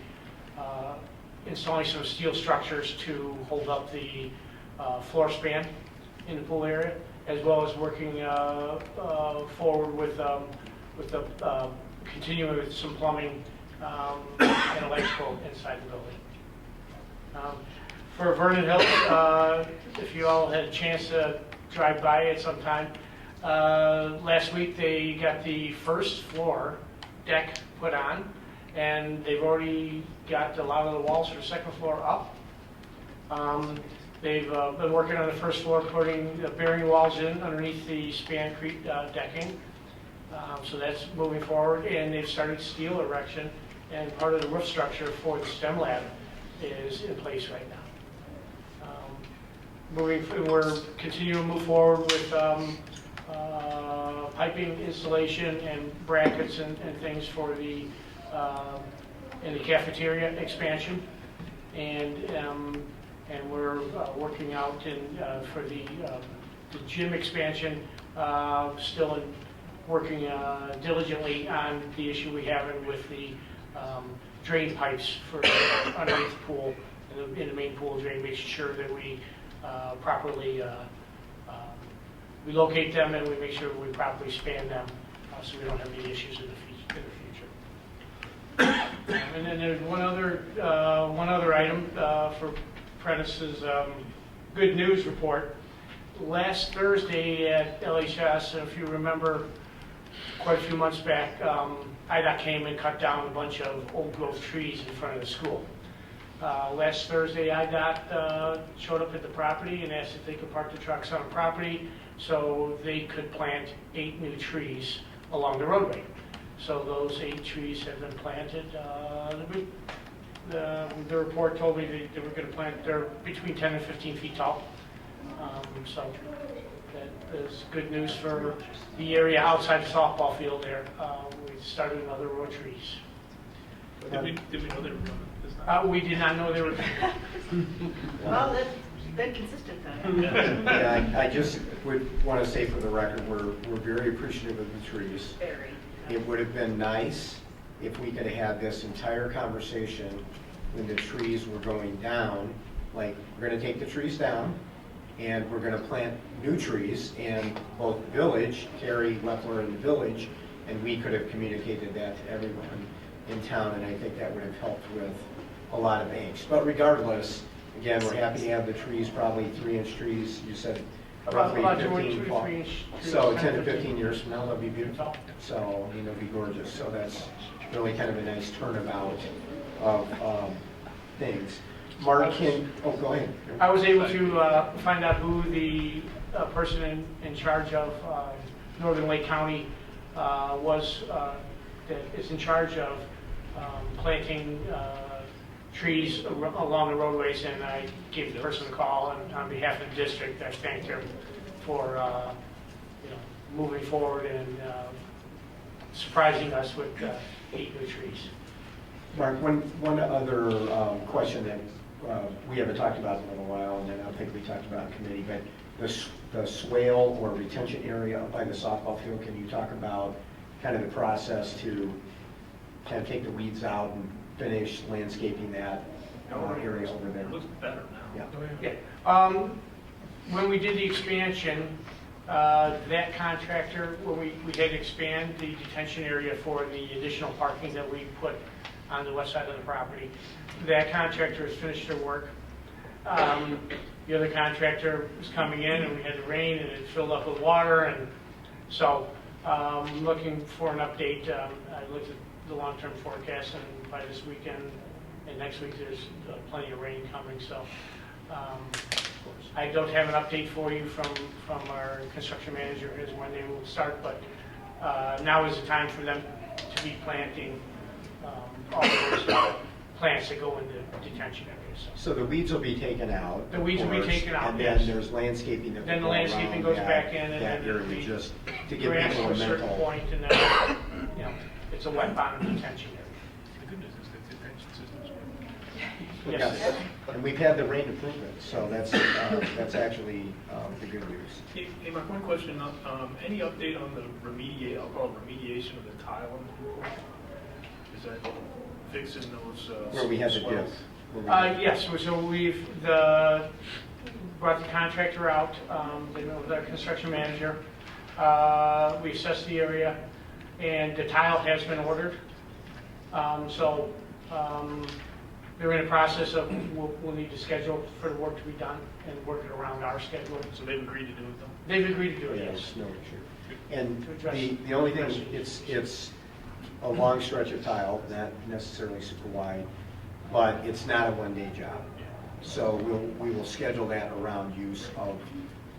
installing some steel structures to hold up the floor span in the pool area, as well as working forward with the continuing with some plumbing and electrical inside the building. For Vernon Hills, if you all had a chance to drive by it sometime, last week they got the first floor deck put on, and they've already got a lot of the walls for the second floor up. They've been working on the first floor, putting the bearing walls in underneath the spancrete decking. So that's moving forward, and they've started steel erection, and part of the roof structure for the STEM lab is in place right now. We're continuing to move forward with piping installation and brackets and things for the in the cafeteria expansion, and we're working out for the gym expansion. Still working diligently on the issue we have with the drain pipes for underneath the pool, in the main pool drain, making sure that we properly relocate them, and we make sure we properly span them so we don't have any issues in the future. And then there's one other item for Prentice's good news report. Last Thursday at LHS, if you remember, quite a few months back, IDOT came and cut down a bunch of old growth trees in front of the school. Last Thursday, IDOT showed up at the property and asked if they could park the trucks on the property so they could plant 8 new trees along the roadway. So those 8 trees have been planted. The report told me they were going to plant, they're between 10 and 15 feet tall. So that is good news for the area outside the softball field there. We started another row of trees. Did we know they were coming? We did not know they were. Well, that's been consistent then. Yeah, I just would want to say for the record, we're very appreciative of the trees. Very. It would have been nice if we could have had this entire conversation when the trees were going down. Like, we're going to take the trees down, and we're going to plant new trees in both the village, Terry, Leffler, and the village, and we could have communicated that to everyone in town, and I think that would have helped with a lot of angst. But regardless, again, we're happy to have the trees, probably 3-inch trees. You said roughly about 15. 2 or 3 inch trees. So 10 to 15 years from now, they'll be beautiful. So, I mean, they'll be gorgeous. So that's really kind of a nice turnabout of things. Mark, go ahead. I was able to find out who the person in charge of Northern Lake County was, that is in charge of planting trees along the roadways, and I gave the person a call, and on behalf of the district, I thanked her for moving forward and surprising us with 8 new trees. Mark, one other question that we haven't talked about in a little while, and I don't think we talked about in committee, but the swale or retention area up by the softball field, can you talk about kind of the process to kind of take the weeds out and finish landscaping that area over there? It looks better now. Yeah. Yeah. When we did the expansion, that contractor, when we had to expand the detention area for the additional parking that we put on the west side of the property, that contractor has finished their work. The other contractor was coming in and we had the rain and it filled up with water, and so looking for an update. I looked at the long-term forecast, and by this weekend and next week there's plenty of rain coming, so I don't have an update for you from our construction manager as when they will start, but now is the time for them to be planting all of those plants that go in the detention areas. So the weeds will be taken out. The weeds will be taken out, and yes. then there's landscaping that Then the will go landscaping around goes back in, and that then area just to give grass people to a a certain mental. point, and then it's a wet bottom detention area. The good news is that the detention system's Yes, and we've had the rain to prove it, so that's actually the good news. Hey, Mark, one question. Any update on the I'll call it remediation of the tile on the pool court? Is that fixing those Where we had the swells? dip. Yes, so we've brought the contractor out, they met with our construction manager. We assessed the area, and the tile has been ordered. They're in the process of, we'll need to schedule for the work to be done and work it around our schedule. So they've agreed to do it, though? They've agreed to do it, Yeah, yes. it's no issue. And To address the only thing, it's a long stretch of tile, not necessarily super wide, but it's not a one-day job. So we will schedule that around use of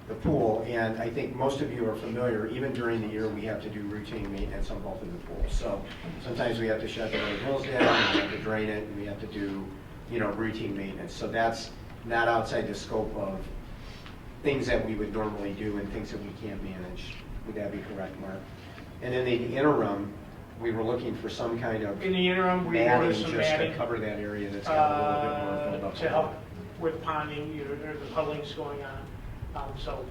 the pool. And I think most of you are familiar, even during the year, we have to do routine maintenance on both of the pools. So sometimes we have to shut the hills down, we have to drain it, and we have to do, routine maintenance. So that's not outside the scope of things that we would normally do and things that we can't manage. Would that be correct, Mark? And in the interim, we were looking for some kind of In the interim, we ordered matting some just matting to cover that area that's got a little bit more filled up. to help with ponding, or the puddling's going on. So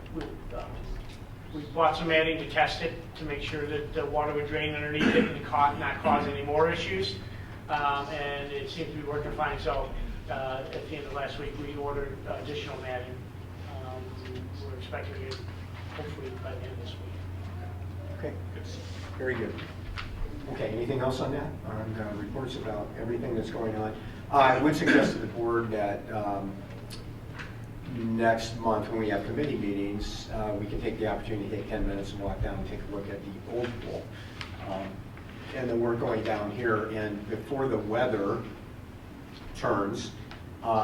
we bought some matting to test it, to make sure that the water would drain underneath it and not cause any more issues. And it seems to be working fine. So at the end of last week, we ordered additional matting. We're expecting it hopefully by the end of this week. Okay, very good. Okay, anything else on that, on reports about everything that's going on? I would suggest to the board that next month, when we have committee meetings, we can take the opportunity to take 10 minutes and walk down and take a look at the old pool. And then we're going down here, and before the weather turns,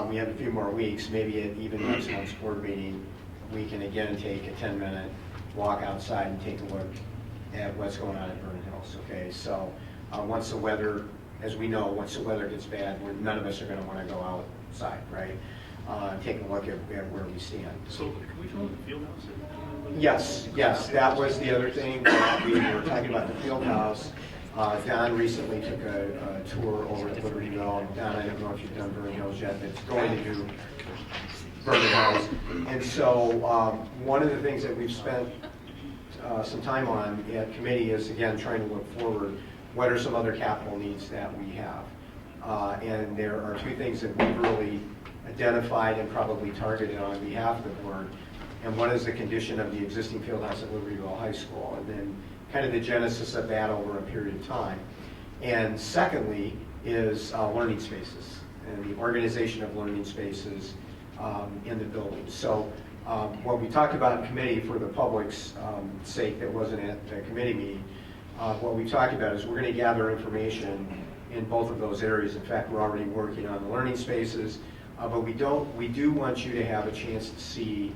we have a few more weeks, maybe at even next month's board meeting, we can again take a 10-minute walk outside and take a look at what's going on at Vernon Hills, okay? So once the weather, as we know, once the weather gets bad, none of us are going to want to go outside, right? Take a look at where we stand. So can we go to the field house? Yes, that was the other thing. We were talking about the field house. Don recently took a tour over at Libertyville. Don, I don't know if you've done Vernon Hills yet, but it's going to do Vernon Hills. And so one of the things that we've spent some time on at committee is, again, trying to look forward. What are some other capital needs that we have? And there are two things that we've really identified and probably targeted on behalf of the board. And one is the condition of the existing field house at Libertyville High School, and then kind of the genesis of that over a period of time. And secondly is learning spaces and the organization of learning spaces in the building. So what we talked about in committee, for the public's sake that wasn't at the committee meeting, what we talked about is we're going to gather information in both of those areas. In fact, we're already working on the learning spaces, but we do want you to have a chance to see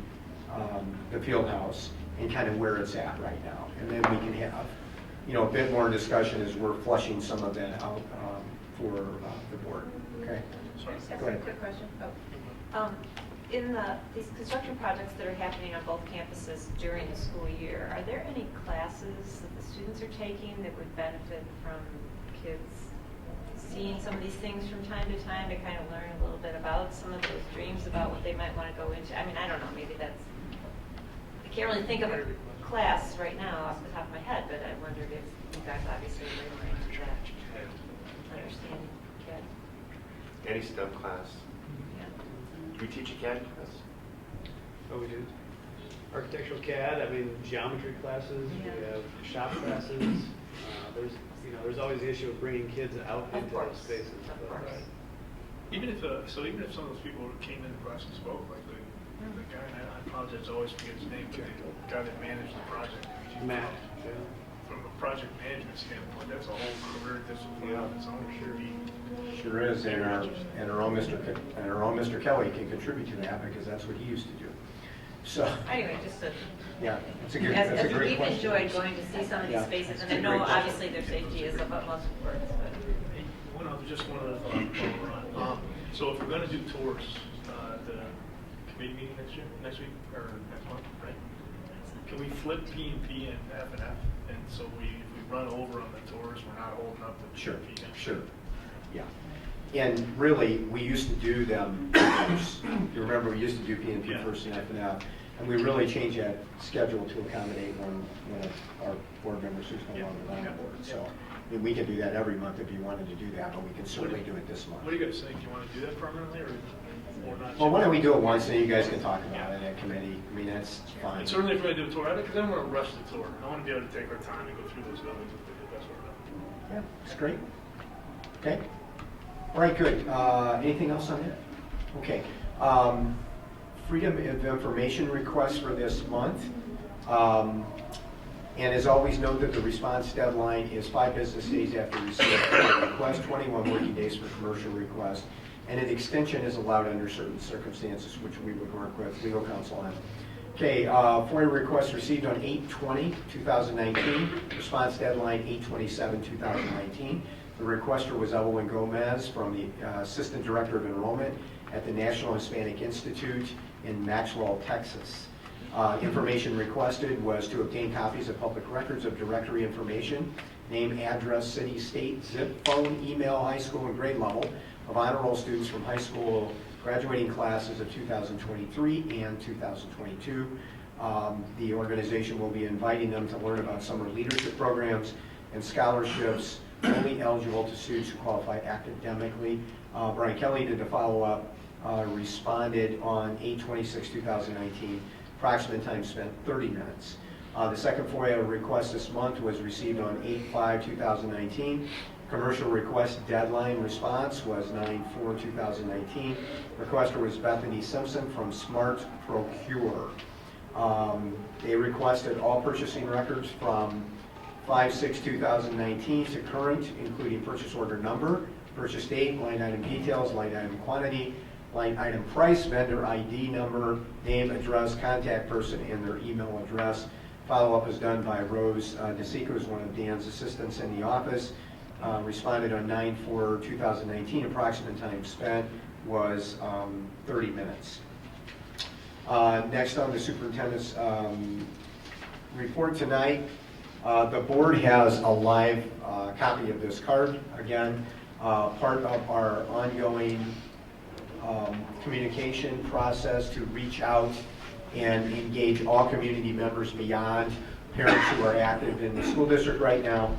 the field house and kind of where it's at right now. And then we can have, a bit more discussion as we're flushing some of that out for the board. Okay? Sorry. Go ahead. Quick question. In these construction projects that are happening on both campuses during the school year, are there any classes that the students are taking that would benefit from kids seeing some of these things from time to time to kind of learn a little bit about some of those dreams about what they might want to go into. I mean, I don't know, maybe that's, I can't really think of a class right now off the top of my head, but I wondered if you guys obviously were more into that understanding CAD. Any STEM class. Yeah. Do we teach a CAD class? Oh, we do. Architectural CAD, I mean, geometry classes, Yeah. we have shop classes. There's always the issue of bringing kids out Of into course, those spaces. of but- course. Even if some of those people came into class and spoke, like the guy, and I apologize, I always forget his name, but the guy that managed the project. Matt, yeah. From a project management standpoint, that's a whole career discipline on its own. Sure is, and our own Mr. Kelly can contribute to that because that's what he used to do. So, Anyway, just a, yeah, it's a good, as that's a great we've question. enjoyed going to see some of these Yeah, spaces, and it's a I know great question. obviously their safety is of utmost importance, but. Just one other thought while we're on. So if we're going to do tours, the committee meeting next week, or next month, right? Can we flip P and P and F and F? And so if we run over on the tours, we're not holding up the Sure, P and F. sure, yeah. And really, we used to do them first. You remember, we used to do P and P Yeah. first and F and F, and we really changed that schedule to accommodate when our board members who's no longer on the board. So, I mean, we can do that every month if you wanted to do that, but we can certainly do it this month. What do you guys think? Do you want to do that permanently or not? Well, why don't we do it once, and you guys can talk about it at committee. I mean, that's fine. And certainly if we're going to do a tour, because I don't want to rush the tour. I want to be able to take our time and go through those buildings with the best work. Yeah, it's great. Okay. All right, good. Anything else on that? Okay. Freedom of information requests for this month. And as always, note that the response deadline is 5 business days after receipt of a request, 21 working days for commercial requests, and an extension is allowed under certain circumstances, which we would work with legal counsel on. Okay, FOIA request received on 8/20/2019, response deadline 8/27/2019. The requester was Evelyn Gomez from the Assistant Director of Enrollment at the National Hispanic Institute in Maxwell, Texas. Information requested was to obtain copies of public records of directory information, name, address, city, state, zip, phone, email, high school, and grade level of honor roll students from high school graduating classes of 2023 and 2022. The organization will be inviting them to learn about summer leadership programs and scholarships only eligible to students who qualify academically. Brian Kelly did the follow-up, responded on 8/26/2019. Approximate time spent 30 minutes. The second FOIA request this month was received on 8/5/2019. Commercial request deadline response was 9/4/2019. Requester was Bethany Simpson from Smart Procure. They requested all purchasing records from 5/6/2019 to current, including purchase order number, purchase date, line item details, line item quantity, line item price, vendor ID number, name, address, contact person, and their email address. Follow-up is done by Rose DeSico, who's one of Dan's assistants in the office. Responded on 9/4/2019. Approximate time spent was 30 minutes. Next on the superintendent's report tonight, the board has a live copy of this card. Again, part of our ongoing communication process to reach out and engage all community members beyond parents who are active in the school district right now.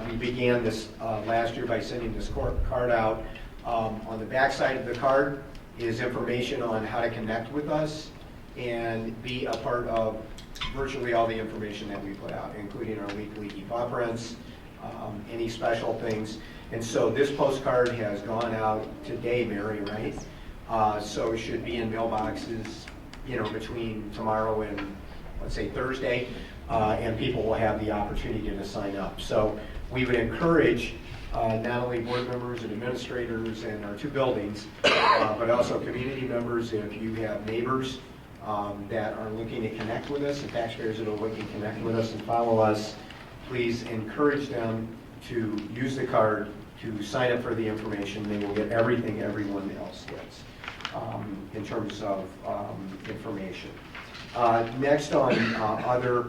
We began this last year by sending this card out. On the back side of the card is information on how to connect with us and be a part of virtually all the information that we put out, including our weekly e-conference, any special things. And so this postcard has gone out today, Mary, right? So it should be in mailboxes, between tomorrow and, let's say, Thursday, and people will have the opportunity to sign up. So we would encourage not only board members and administrators in our two buildings, but also community members. If you have neighbors that are looking to connect with us and taxpayers that are looking to connect with us and follow us, please encourage them to use the card to sign up for the information. They will get everything everyone else gets in terms of information. Next on other,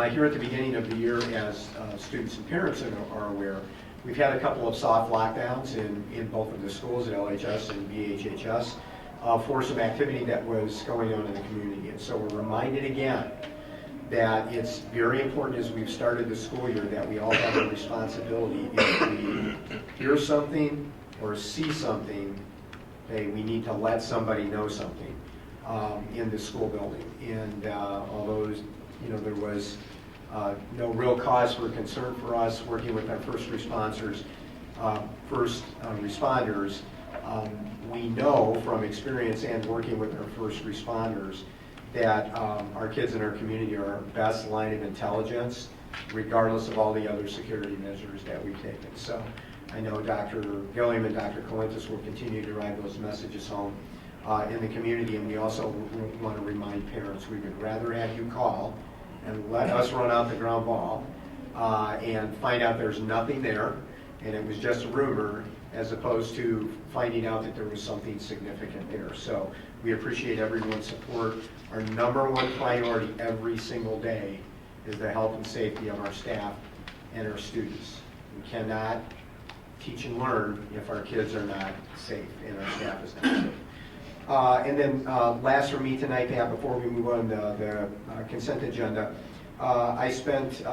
here at the beginning of the year, as students and parents are aware, we've had a couple of soft lockdowns in both of the schools, at LHS and BHHS, for some activity that was going on in the community. And so we're reminded again that it's very important as we've started the school year that we all have a responsibility. If we hear something or see something, okay, we need to let somebody know something in the school building. And although there was no real cause for concern for us working with our first responders, we know from experience and working with our first responders that our kids in our community are our best line of intelligence, regardless of all the other security measures that we've taken. So I know Dr. Gilliam and Dr. Colintus will continue to drive those messages home in the community, and we also want to remind parents we would rather have you call and let us run out the ground ball and find out there's nothing there and it was just a rumor, as opposed to finding out that there was something significant there. So we appreciate everyone's support. Our number one priority every single day is the health and safety of our staff and our students. We cannot teach and learn if our kids are not safe and our staff is not safe. And then last for me tonight, Pat, before we move on to the consent agenda, I spent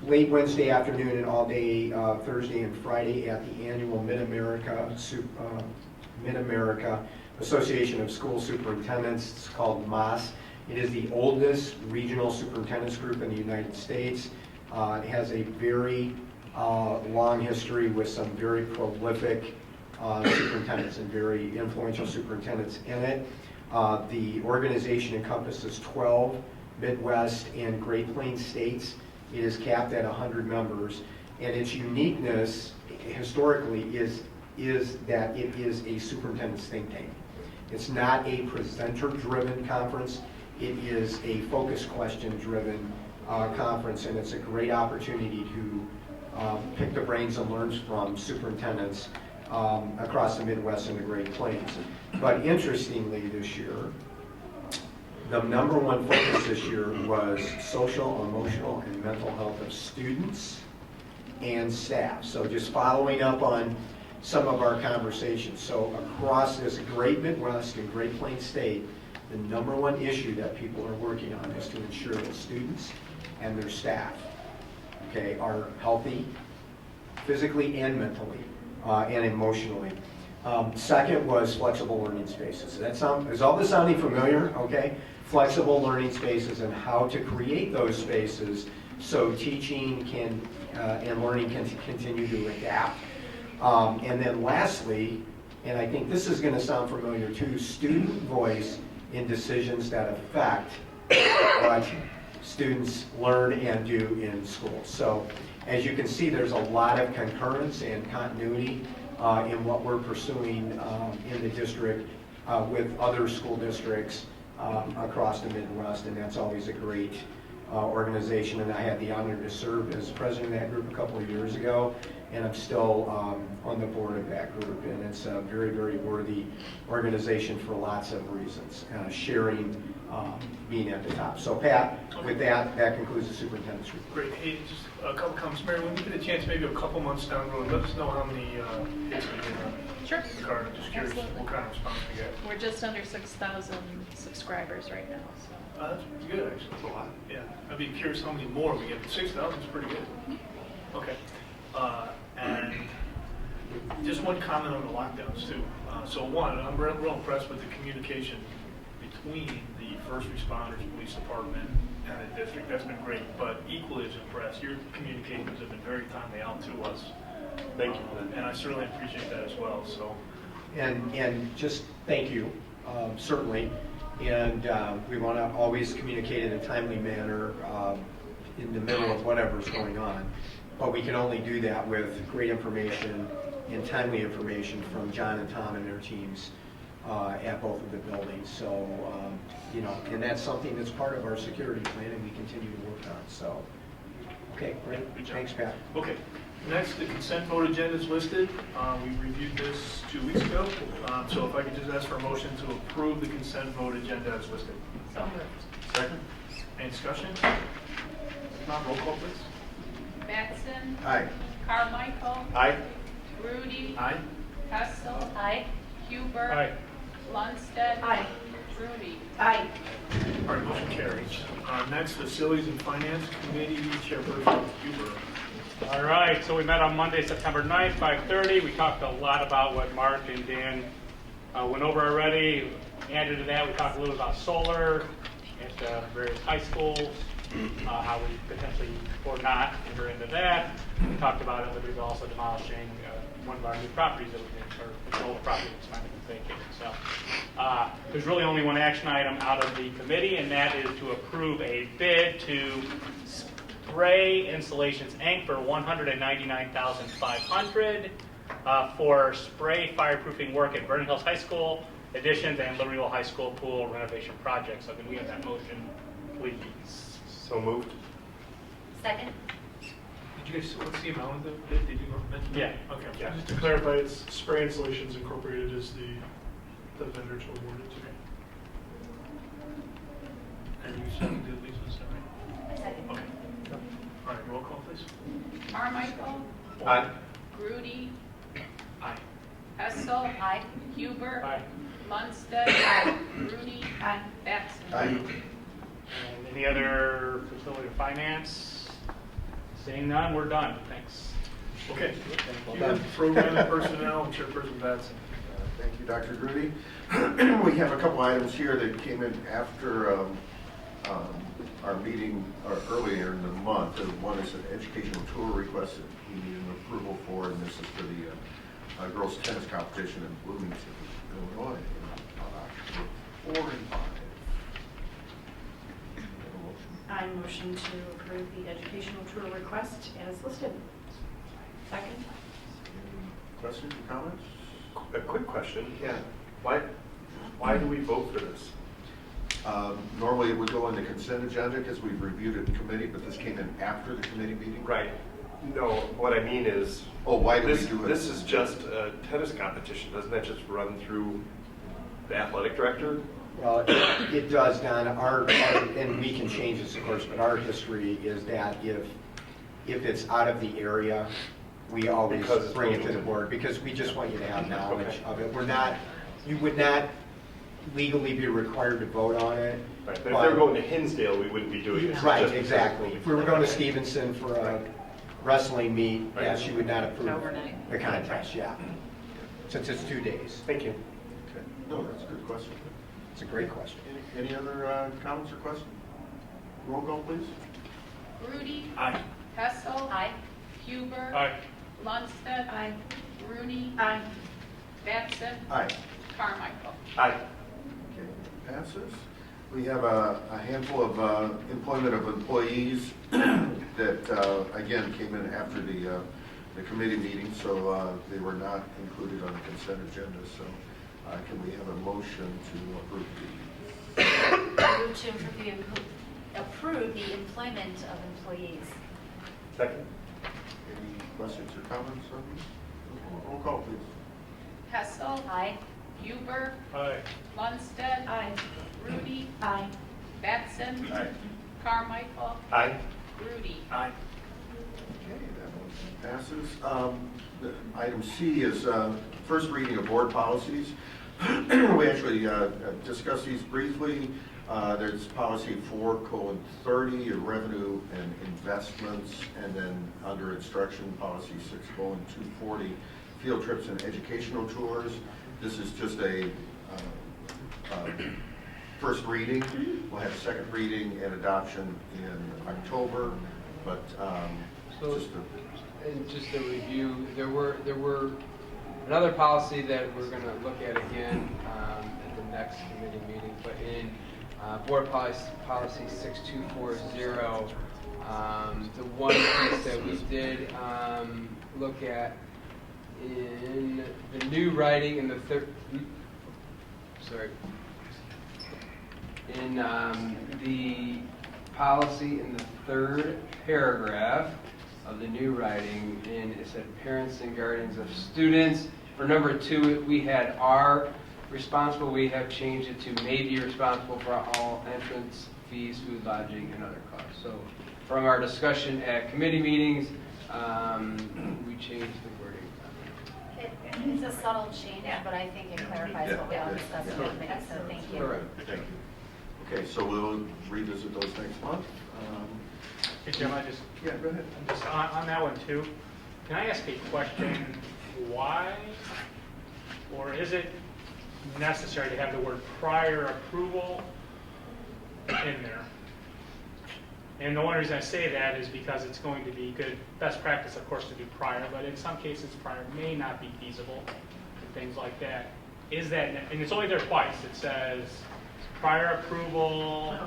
late Wednesday afternoon and all day Thursday and Friday at the annual Mid-America Association of School Superintendents. It's called MAS. It is the oldest regional superintendents group in the United States. It has a very long history with some very prolific superintendents and very influential superintendents in it. The organization encompasses 12 Midwest and Great Plains states. It is capped at 100 members, and its uniqueness historically is that it is a superintendent's think tank. It's not a presenter-driven conference. It is a focus question-driven conference, and it's a great opportunity to pick the brains and learn from superintendents across the Midwest and the Great Plains. But interestingly this year, the number one focus this year was social, emotional, and mental health of students and staff. So just following up on some of our conversations. So across this great Midwest and Great Plains state, the number one issue that people are working on is to ensure that students and their staff, okay, are healthy physically and mentally and emotionally. Second was flexible learning spaces. Is all this sounding familiar? Okay. Flexible learning spaces and how to create those spaces so teaching can and learning can continue to adapt. And then lastly, and I think this is going to sound familiar too, student voice in decisions that affect what students learn and do in school. So as you can see, there's a lot of concurrence and continuity in what we're pursuing in the district with other school districts across the Midwest, and that's always a great organization. And I had the honor to serve as president of that group a couple of years ago, and I'm still on the board of that group. And it's a very, very worthy organization for lots of reasons, sharing being at the top. So Pat, with that concludes the superintendent's report. Great. Hey, just a couple comments. Mary, when you get a chance, maybe a couple months down the road, let us know how many hits we get on Sure. the card. I'm just curious Absolutely. what kind of response we get. We're just under 6,000 subscribers right now. So. That's pretty good, actually. That's a lot. Yeah. I'd be curious how many more we get. 6,000 is pretty good. Okay. And just one comment on the lockdowns, too. So one, I'm real impressed with the communication between the first responders, police department, and the district. That's been great. But equally as impressed, your communications have been very timely out to us. Thank you. And I certainly appreciate that as well. So. And just thank you, certainly. And we want to always communicate in a timely manner in the middle of whatever's going on. But we can only do that with great information and timely information from John and Tom and their teams at both of the buildings. So, and that's something that's part of our security plan and we continue to work on. So, okay, great. Thanks, Pat. Okay. Next, the consent vote agenda is listed. We reviewed this 2 weeks ago. So if I could just ask for a motion to approve the consent vote agenda as listed. So moved. Second. Any discussion? If not, roll call, please. Batson. Aye. Carmichael. Aye. Rudy. Aye. Hessel. Aye. Huber. Aye. Lundstedt. Aye. Rudy. Aye. All right, motion carries. Next, Facilities and Finance Committee, Chairperson Huber. All right, so we met on Monday, September 9th, 5:30. We talked a lot about what Mark and Dan went over already. Added to that, we talked a little about solar at various high schools, how we potentially or not enter into that. We talked about it, but we're also demolishing one of our new properties that we did, or an old property that's not been vacated. So there's really only one action item out of the committee, and that is to approve a bid to Spray Installations Inc. for $199,500 for spray fireproofing work at Vernon Hills High School additions and Libertyville High School pool renovation projects. So can we have that motion, please? So moved. Second. Did you guys, what's the amount of the bid? Did you mention? Yeah. Okay. Yeah. Just to clarify, it's Spray Installations Incorporated is the vendor to award it to. And you seconded Lisa, is that right? Second. Okay. All right, roll call, please. Carmichael. Aye. Grudy. Aye. Hessel. Aye. Huber. Aye. Lundstedt. Aye. Rudy. Aye. Batson. Aye. And any other facility or finance? Seeing none, we're done. Thanks. Okay. Well You have done. Program and Personnel, Chairperson Batson. Thank you, Dr. Grudy. We have a couple items here that came in after our meeting earlier in the month. One is an educational tour request that we need an approval for, and this is for the girls' tennis competition in Bloomington, Illinois, on October 4 and 5. I motion to approve the educational tour request as listed. Second. Any questions or comments? A quick question. Yeah. Why do we vote for this? Normally, it would go on the consent agenda because we've reviewed it in committee, but this came in after the committee meeting. Right. No, what I mean is. Oh, why do we this, do it? This is just a tennis competition. Doesn't that just run through the athletic director? Well, it does, Don. And we can change this, of course, but our history is that if it's out of the area, we always bring it to the board because we just want you to have knowledge of it. You would not legally be required to vote on it. Right, but if they were going to Hinsdale, we wouldn't be doing this. Right, Just- exactly. If we were going to Stevenson for a wrestling meet, Right. yes, you would not approve Overnight. the contest, yeah. Since it's 2 days. Thank you. Okay. No, that's a good question. It's a great question. Any other comments or questions? Roll call, please. Rudy. Aye. Hessel. Aye. Huber. Aye. Lundstedt. Aye. Rudy. Aye. Batson. Aye. Carmichael. Aye. Okay, passes. We have a handful of employment of employees that, again, came in after the committee meeting, so they were not included on the consent agenda. So can we have a motion to approve these? Move to approve the employment of employees. Second. Any questions or comments on these? Roll call, please. Hessel. Aye. Huber. Aye. Lundstedt. Aye. Rudy. Aye. Batson. Aye. Carmichael. Aye. Rudy. Aye. Okay, that motion passes. Item C is first reading of board policies. We actually discussed these briefly. There's policy 4:30, revenue and investments, and then under instruction, policy 6:240, field trips and educational tours. This is just a first reading. We'll have second reading and adoption in October, but So, just a and just a review, there were another policy that we're going to look at again at the next committee meeting, but in board policy 6240, the one piece that we did look at in the new writing in the in the policy in the third paragraph of the new writing, and it said parents and guardians of students. For number 2, we had are responsible. We have changed it to may be responsible for all entrance fees, food, lodging, and other costs. So from our discussion at committee meetings, We changed the wording. It's a subtle change, but I think it clarifies what we all discussed in the committee, so thank you. All right, thank you. Okay, so we'll revisit those next month. Hey, Jim, I just, Yeah, go ahead. just on that one too, can I ask a question? Why, or is it necessary to have the word prior approval in there? And the only reason I say that is because it's going to be good, best practice, of course, to do prior, but in some cases, prior may not be feasible, and things like that. Is that, and it's only there twice, it says prior approval,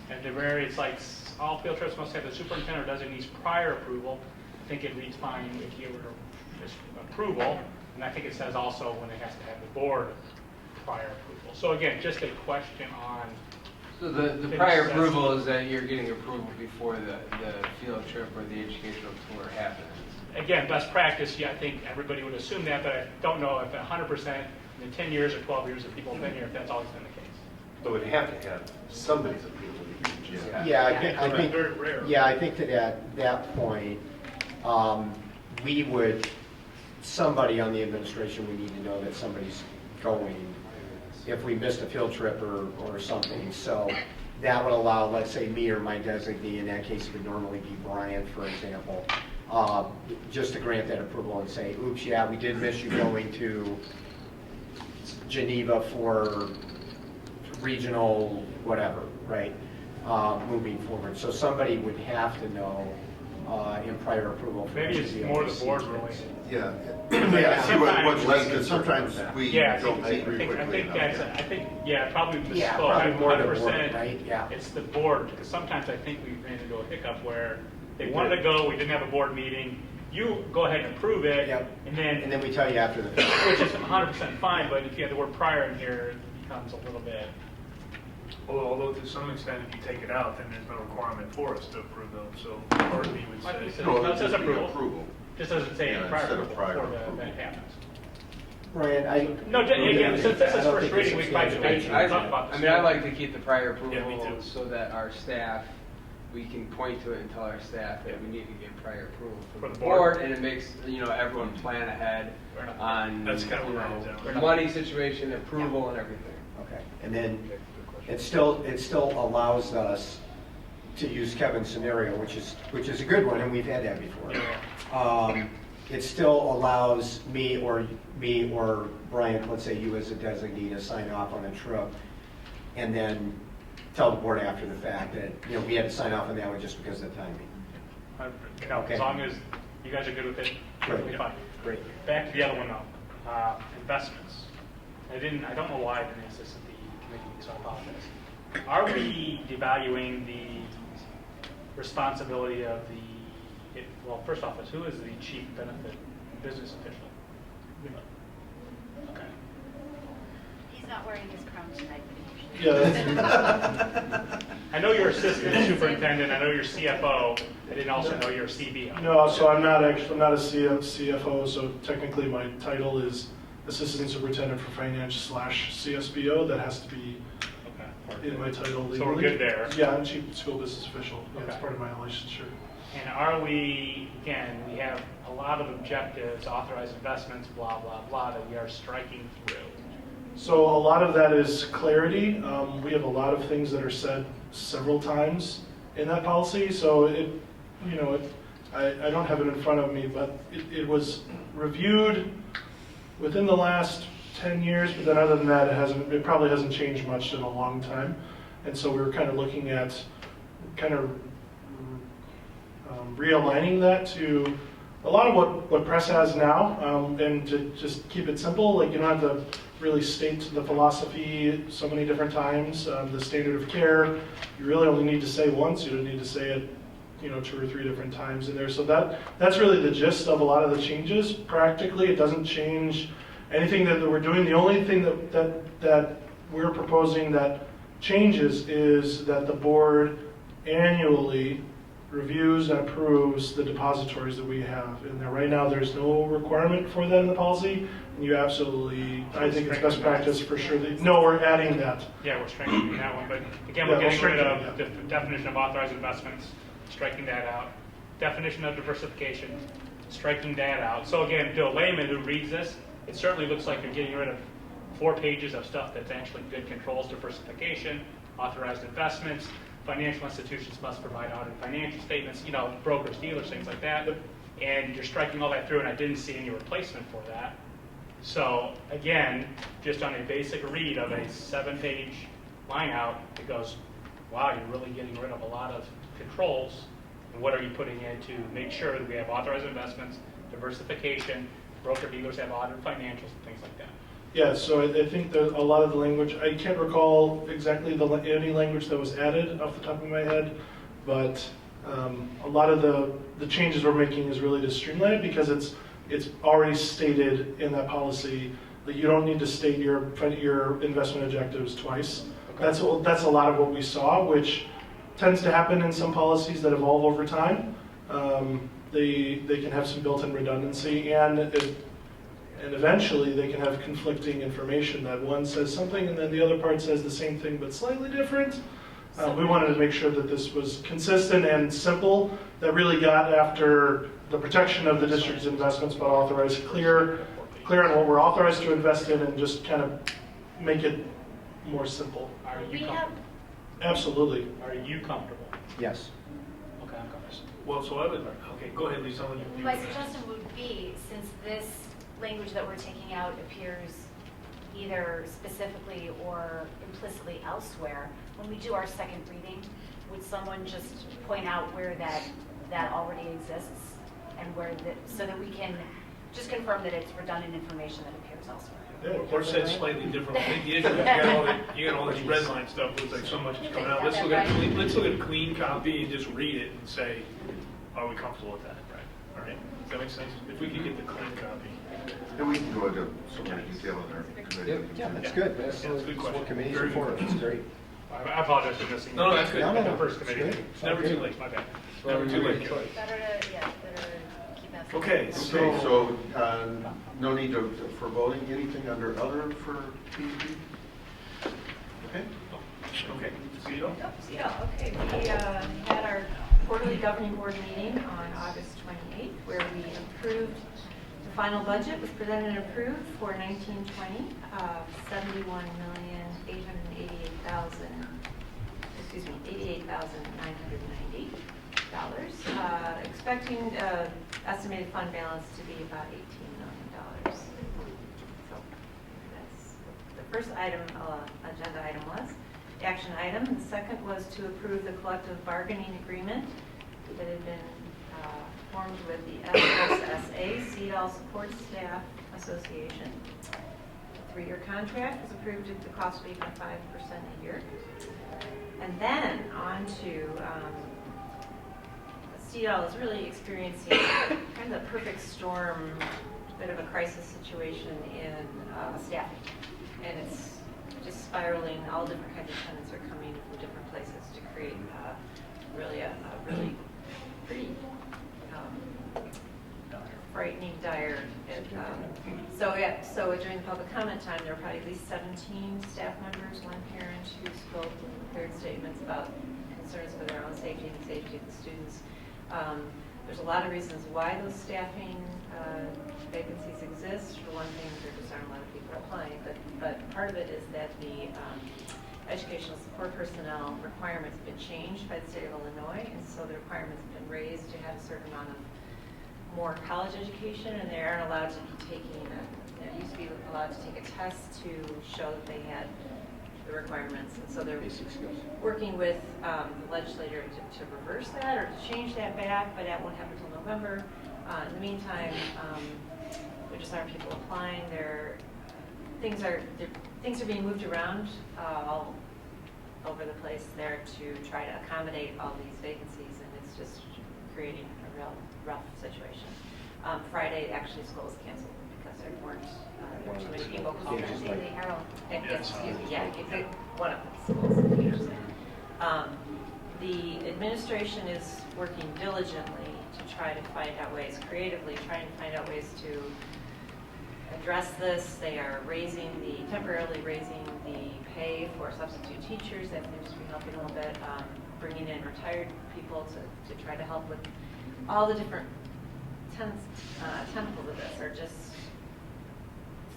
and the very, it's like, all field trips must have the superintendent or designee's prior approval. I think it reads fine if you were just approval, and I think it says also when it has to have the board prior approval. So again, just a question on. So the prior approval is that you're getting approval before the field trip or the educational tour happens. Again, best practice, yeah, I think everybody would assume that, but I don't know if 100% in 10 years or 12 years that people have been here, if that's always been the case. But we'd have to have somebody's approval. Yeah, I think to that point, somebody on the administration would need to know that somebody's going if we missed a field trip or something. So that would allow, let's say, me or my designee, in that case it would normally be Bryant, for example, just to grant that approval and say, oops, yeah, we did miss you going to Geneva for regional whatever, right? Moving forward. So somebody would have to know in prior approval. Maybe it's more the board really. Yeah. Yeah, see what's less, because sometimes we don't I agree quickly think enough. probably misspoke. Yeah, probably more the board, 100%, right? Yeah. It's the board, because sometimes I think we ran into a hiccup where they wanted to go, we didn't have a board meeting, you go ahead and approve it, and then we tell you after the fact. which is 100% fine, but if you have the word prior in here, it becomes a little bit. Well, although to some extent, if you take it out, then there's no requirement for us to approve them, so part of me would Like you say. said, No, it it'd says just be approval. approval. Just doesn't say Yeah, prior instead of approval prior before the approval. event happens. Brian, No, again, since this I is don't first think reading, it's we might substantial. talk about this. I mean, I like to keep the prior approval Yeah, me too. so that our staff, we can point to it and tell our staff that we need to get prior approval from the board, and it makes everyone plan ahead on That's kind of what I was the money situation, approval, and everything. Okay, and then it still allows us to use Kevin's scenario, which is a good one, and we've had that before. It still allows me or Brian, let's say you as a designee, to sign off on a trip, and then tell the board after the fact that we had to sign off on that one just because of the timing. Okay. As long as you guys are good with it, perfectly fine. Great. Back to the other one though, investments. I don't know why I didn't ask this at the committee, so I apologize. Are we devaluing the responsibility of well, first off, who is the chief benefit business official? Okay. He's not wearing his crown tonight, but Yeah, I know you're assistant superintendent, I know you're CFO, I didn't also know you're CBO. No, so I'm not a CFO, so technically my title is Assistant Superintendent for Finance / CSBO. That has to be in my title legally. So we're good there. Yeah, I'm Chief School Business Official. That's Okay. part of my licensure. And are we, again, we have a lot of objectives, authorized investments, blah, blah, blah, that we are striking through. So a lot of that is clarity. We have a lot of things that are said several times in that policy. So I don't have it in front of me, but it was reviewed within the last 10 years, but then other than that, it probably hasn't changed much in a long time. And so we were kind of looking at realigning that to a lot of what press has now, and to just keep it simple. Like, you don't have to really state the philosophy so many different times. The standard of care, you really only need to say once. You don't need to say it 2 or 3 different times in there. So that's really the gist of a lot of the changes. Practically, it doesn't change anything that we're doing. The only thing that we're proposing that changes is that the board annually reviews and approves the depositories that we have in there. Right now, there's no requirement for that in the policy, and you absolutely, I think it's best practice for sure. No, we're adding that. Yeah, we're strengthening that one, but again, we're getting rid of the definition of authorized investments, striking that out. definition of diversification, striking that out. So again, to a layman who reads this, it certainly looks like you're getting rid of 4 pages of stuff that's actually good controls, diversification, authorized investments, financial institutions must provide audited financial statements, you know, brokers, dealers, things like that. And you're striking all that through, and I didn't see any replacement for that. So again, just on a basic read of a 7-page line out, it goes, wow, you're really getting rid of a lot of controls. And what are you putting in to make sure that we have authorized investments, diversification, broker dealers have audited financials, and things like that. Yeah, so I think that a lot of the language, I can't recall exactly any language that was added off the top of my head, but a lot of the changes we're making is really to streamline it, because it's already stated in that policy that you don't need to state your investment objectives twice. That's a lot of what we saw, which tends to happen in some policies that evolve over time. They can have some built-in redundancy, and eventually they can have conflicting information, that one says something and then the other part says the same thing but slightly different. We wanted to make sure that this was consistent and simple, that really got after the protection of the district's investments, but authorized clear on what we're authorized to invest in, and just kind of make it more simple. Are you comfortable? Absolutely. Are you comfortable? Yes. Okay, I'm comfortable. Well, so I would, okay, go ahead, Lisa. My suggestion would be, since this language that we're taking out appears either specifically or implicitly elsewhere, when we do our second reading, would someone just point out where that already exists, and so that we can just confirm that it's redundant information that appears elsewhere? Yeah, or said slightly different. I think the issue is you got all this red line stuff. It's like so much is coming out. Let's look at a clean copy and just read it and say, are we comfortable with that? Right. All right. Does that make sense? If we could get the clean copy. And we can go into so many detail in our committee. Yeah, that's good. That's good question. what committees are for. It's great. I apologize for missing. No, that's good. No. The first committee. It's It's never too late. My bad. It's never too late. Better to keep that. Okay, So, no need for voting, anything under other for PEP? Okay. Okay. Cito? Okay, we had our quarterly governing board meeting on August 28th, where we approved, the final budget was presented and approved for 1920, $88,990. Expecting estimated fund balance to be about $18 million. So that's the first item, agenda item was. Action item. The second was to approve the collective bargaining agreement that had been formed with the SSSA, CEDAL Support Staff Association. The 3-year contract was approved at the cost of 8.5% a year. And then on to CEDAL is really experiencing kind of the perfect storm, bit of a crisis situation in staffing. And it's just spiraling. All different kinds of tenants are coming from different places to create really pretty frightening, dire. So during the public comment time, there were probably at least 17 staff members, one parent who spoke and prepared statements about concerns for their own safety and the safety of the students. There's a lot of reasons why those staffing vacancies exist. For one thing, there just aren't a lot of people applying, but part of it is that the educational support personnel requirements have been changed by the state of Illinois, and so the requirements have been raised to have a certain amount of more college education, and they aren't allowed to be taking, they used to be allowed to take a test to show that they had the requirements, and so they're working with the legislator to reverse that or to change that back, but that won't happen until November. In the meantime, there just aren't people applying. Things are being moved around all over the place there to try to accommodate all these vacancies, and it's just creating a real rough situation. Friday, actually, school was canceled because there weren't too many people. One of the schools. The administration is working diligently to try to find out ways, creatively trying to find out ways to address this. They are temporarily raising the pay for substitute teachers. That seems to be helping a little bit. Bringing in retired people to try to help with all the different tentacles of this are just,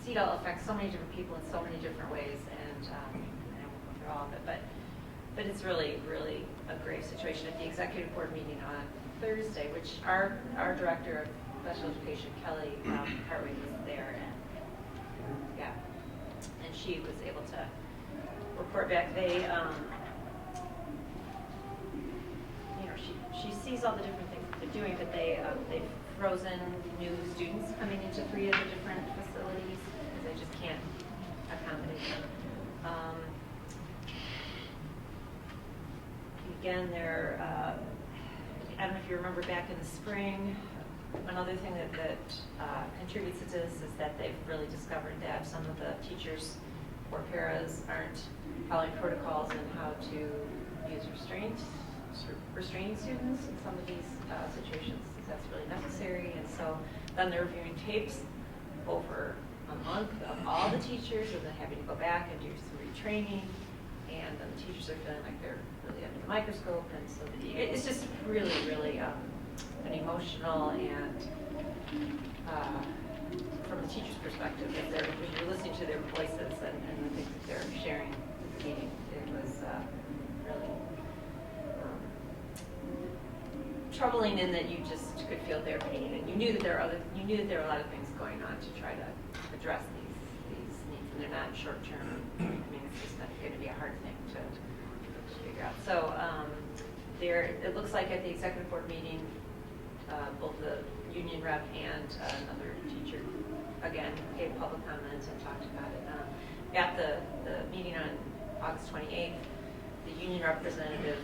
CEDAW affects so many different people in so many different ways, and I won't go through all of it, but it's really, really a grave situation. At the executive board meeting on Thursday, which our director of special education, Kelly Hartwig, was there, and yeah, and she was able to report back. They, you know, she sees all the different things that they're doing, but they've frozen new students coming into 3 of the different facilities because they just can't accommodate them. Again, I don't know if you remember back in the spring, another thing that contributes to this is that they've really discovered that some of the teachers or paras aren't following protocols in how to use restraining students in some of these situations. That's really necessary, and so then they're reviewing tapes over a month of all the teachers, and then having to go back and do some retraining, and then the teachers are feeling like they're really under the microscope, and so it's just really, really an emotional and from the teacher's perspective, if you're listening to their voices and the things that they're sharing at the meeting, it was really troubling in that you just could feel their pain, and you knew that there were a lot of things going on to try to address these needs, and they're not short term. I mean, it's just going to be a hard thing to figure out. So it looks like at the executive board meeting, both the union rep and another teacher again gave public comments and talked about it. At the meeting on August 28th, the union representative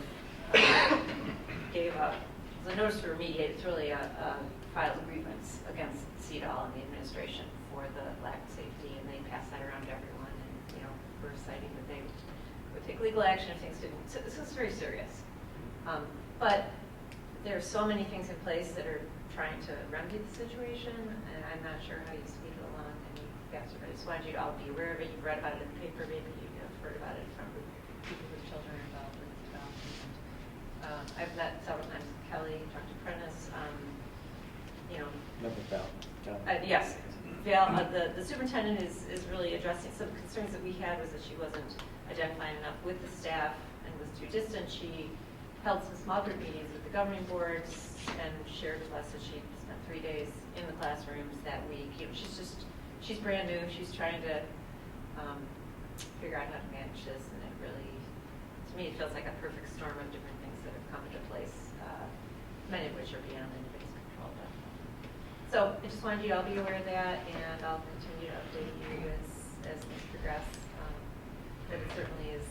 gave a notice to remediate. It's really a filed a grievance against CEDAW and the administration for the lack of safety, and they passed that around to everyone. And we're citing that they would take legal action if things didn't. So this is very serious. But there are so many things in place that are trying to remedy the situation, and I'm not sure how you speed it along. And I just wanted you to all be aware of it. You've read about it in the paper, maybe you've heard about it from people whose children are involved with development. I've met several times with Kelly, Dr. Prentice. Yes, Val, the superintendent is really addressing some concerns that we had, was that she wasn't identifying enough with the staff and was too distant. She held some small group meetings with the governing boards and shared with us that she spent 3 days in the classrooms that week. She's brand new. She's trying to figure out how to manage this, and it really, to me, it feels like a perfect storm of different things that have come into place, many of which are beyond anybody's control. So I just wanted you to all be aware of that, and I'll continue to update you as things progress. But it certainly is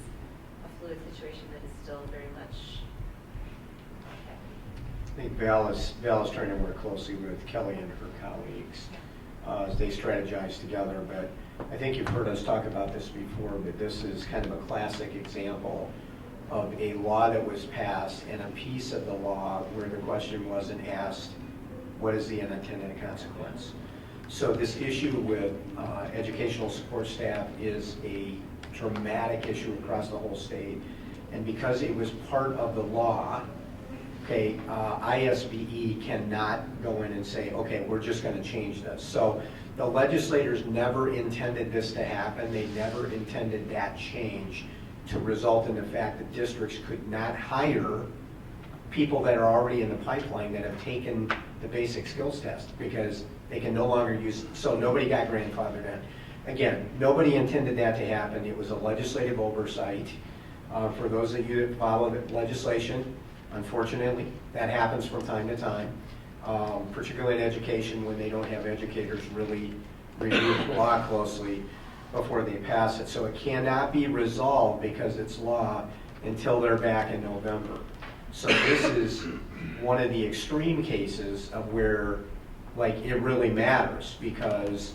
a fluid situation that is still very much I think Val is trying to work closely with Kelly and her colleagues as they strategize together. But I think you've heard us talk about this before, but this is kind of a classic example of a law that was passed and a piece of the law where the question wasn't asked, what is the unintended consequence? So this issue with educational support staff is a dramatic issue across the whole state. And because it was part of the law, okay, ISBE cannot go in and say, okay, we're just going to change this. So the legislators never intended this to happen. They never intended that change to result in the fact that districts could not hire people that are already in the pipeline that have taken the basic skills test, because they can no longer use, so nobody got grandfathered in. Again, nobody intended that to happen. It was a legislative oversight. For those of you that follow the legislation, unfortunately, that happens from time to time, particularly in education when they don't have educators really review the law closely before they pass it. So it cannot be resolved because it's law until they're back in November. So this is one of the extreme cases of where, like, it really matters, because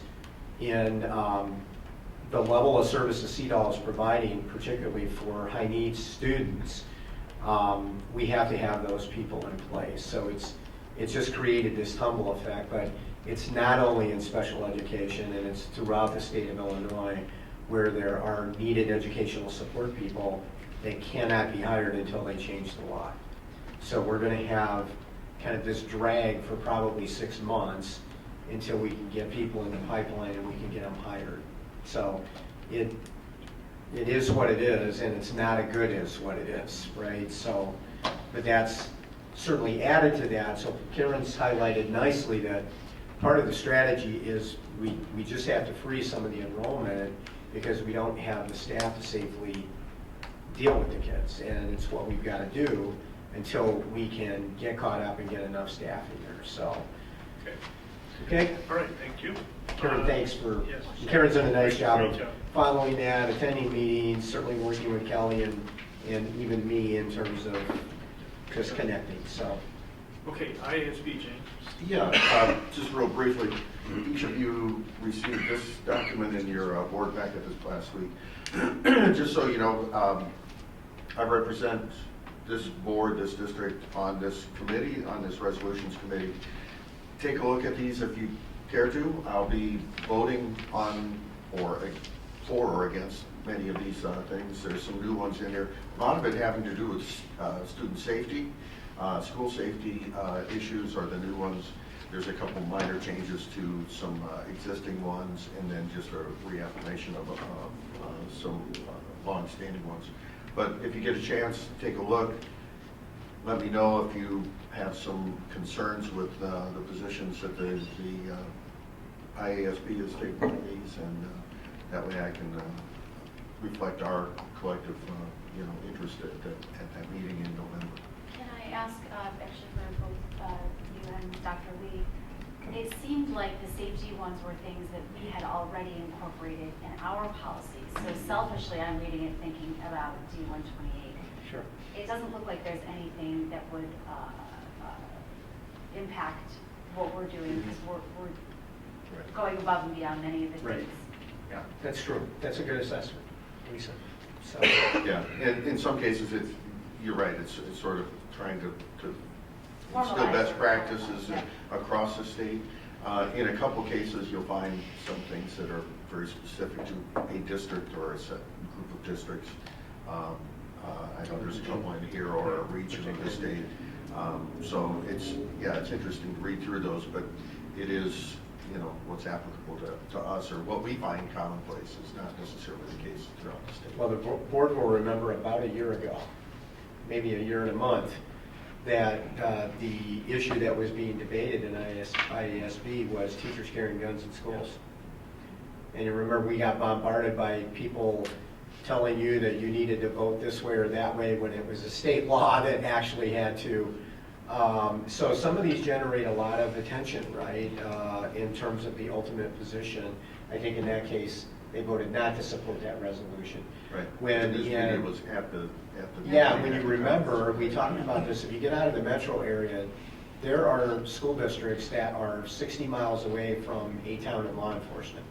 in the level of service that CEDAW is providing, particularly for high needs students, we have to have those people in place. So it's just created this tumble effect, but it's not only in special education, and it's throughout the state of Illinois where there are needed educational support people that cannot be hired until they change the law. So we're going to have kind of this drag for probably 6 months until we can get people in the pipeline and we can get them hired. So it is what it is, and it's not a good is what it is, right? So, but that's certainly added to that. So Karen's highlighted nicely that part of the strategy is we just have to freeze some of the enrollment because we don't have the staff to safely deal with the kids. And it's what we've got to do until we can get caught up and get enough staff in there. So, okay? All right, thank you. Karen, thanks for, yes. Karen's done a nice job Great of job. following that, attending meetings, certainly working with Kelly and even me in terms of just connecting, so. Okay, IASB, James. Yeah, just real briefly, each of you received this document in your board packet this last week. Just so you know, I represent this board, this district on this committee, on this resolutions committee. Take a look at these if you care to. I'll be voting on or for or against many of these things. There's some new ones in here. A lot of it having to do with student safety. School safety issues are the new ones. There's a couple minor changes to some existing ones, and then just a reaffirmation of some long-standing ones. But if you get a chance, take a look. Let me know if you have some concerns with the positions that the IASB is taking on these, and that way I can reflect our collective, interest at that meeting in November. Can I ask, actually for both you and Dr. Lee, it seemed like the safety ones were things that we had already incorporated in our policies. So selfishly, I'm reading it thinking about D128. Sure. It doesn't look like there's anything that would impact what we're doing because we're going above and beyond many of the things. Yeah, that's true. That's a good assessment, Lisa. So. Yeah, and in some cases, you're right, it's sort of trying to instill best practices across the state. In a couple cases, you'll find some things that are very specific to a district or a set group of districts. I know there's a couple in here or a region of the state. So it's interesting to read through those, but it is, what's applicable to us or what we find commonplace is not necessarily the case throughout the state. Well, the board will remember about a year ago, maybe a year and a month, that the issue that was being debated in IASB was teachers carrying guns in schools. And you remember we got bombarded by people telling you that you needed to vote this way or that way when it was a state law that actually had to. So some of these generate a lot of attention, right, in terms of the ultimate position. I think in that case, they voted not to support that resolution. Right. When this meeting was at the when you remember, we talked about this, if you get out of the metro area, there are school districts that are 60 miles away from a town of law enforcement,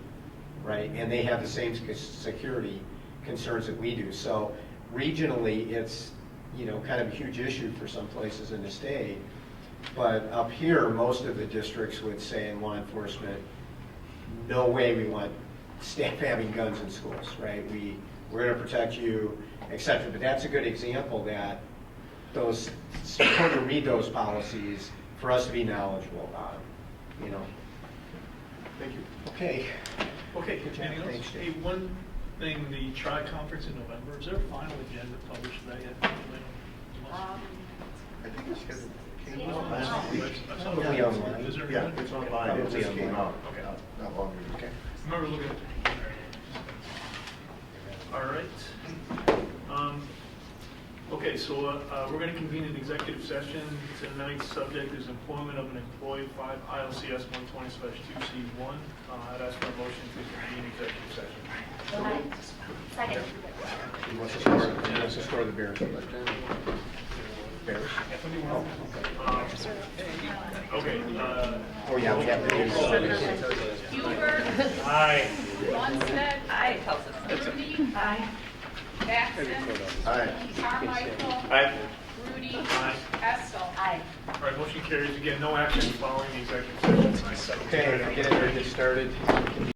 right? And they have the same security concerns that we do. So regionally, it's kind of a huge issue for some places in the state. But up here, most of the districts would say in law enforcement, no way we want staff having guns in schools, right? We're going to protect you, etc. But that's a good example that those, it's important to read those policies for us to be knowledgeable about them, Thank you. Okay. Okay, Good job. anything else? Thanks, Jay. Hey, one thing, the tri-conference in November, is there a final agenda published for that yet? I think it's scheduled. Yeah. Last week. Probably online. Is there? Yeah, it's online. It just came out Okay. not long ago. Okay. Remember looking at the. All right. Okay, so we're going to convene an executive session. Tonight's subject is employment of an employee, 5 ILCS 120/2C1. I'd ask for a motion to convene executive session. Second. He wants to store the bears. Bears? Okay. Oh, yeah, we have to do Huber. Aye. Lundstedt. Aye, Tulsa. Rudy. Aye. Jackson. Aye. Carmichael. Aye. Rudy. Aye. Hessel. Aye. All right, motion carries. Again, no action following the executive session tonight. Okay, get it ready to get started.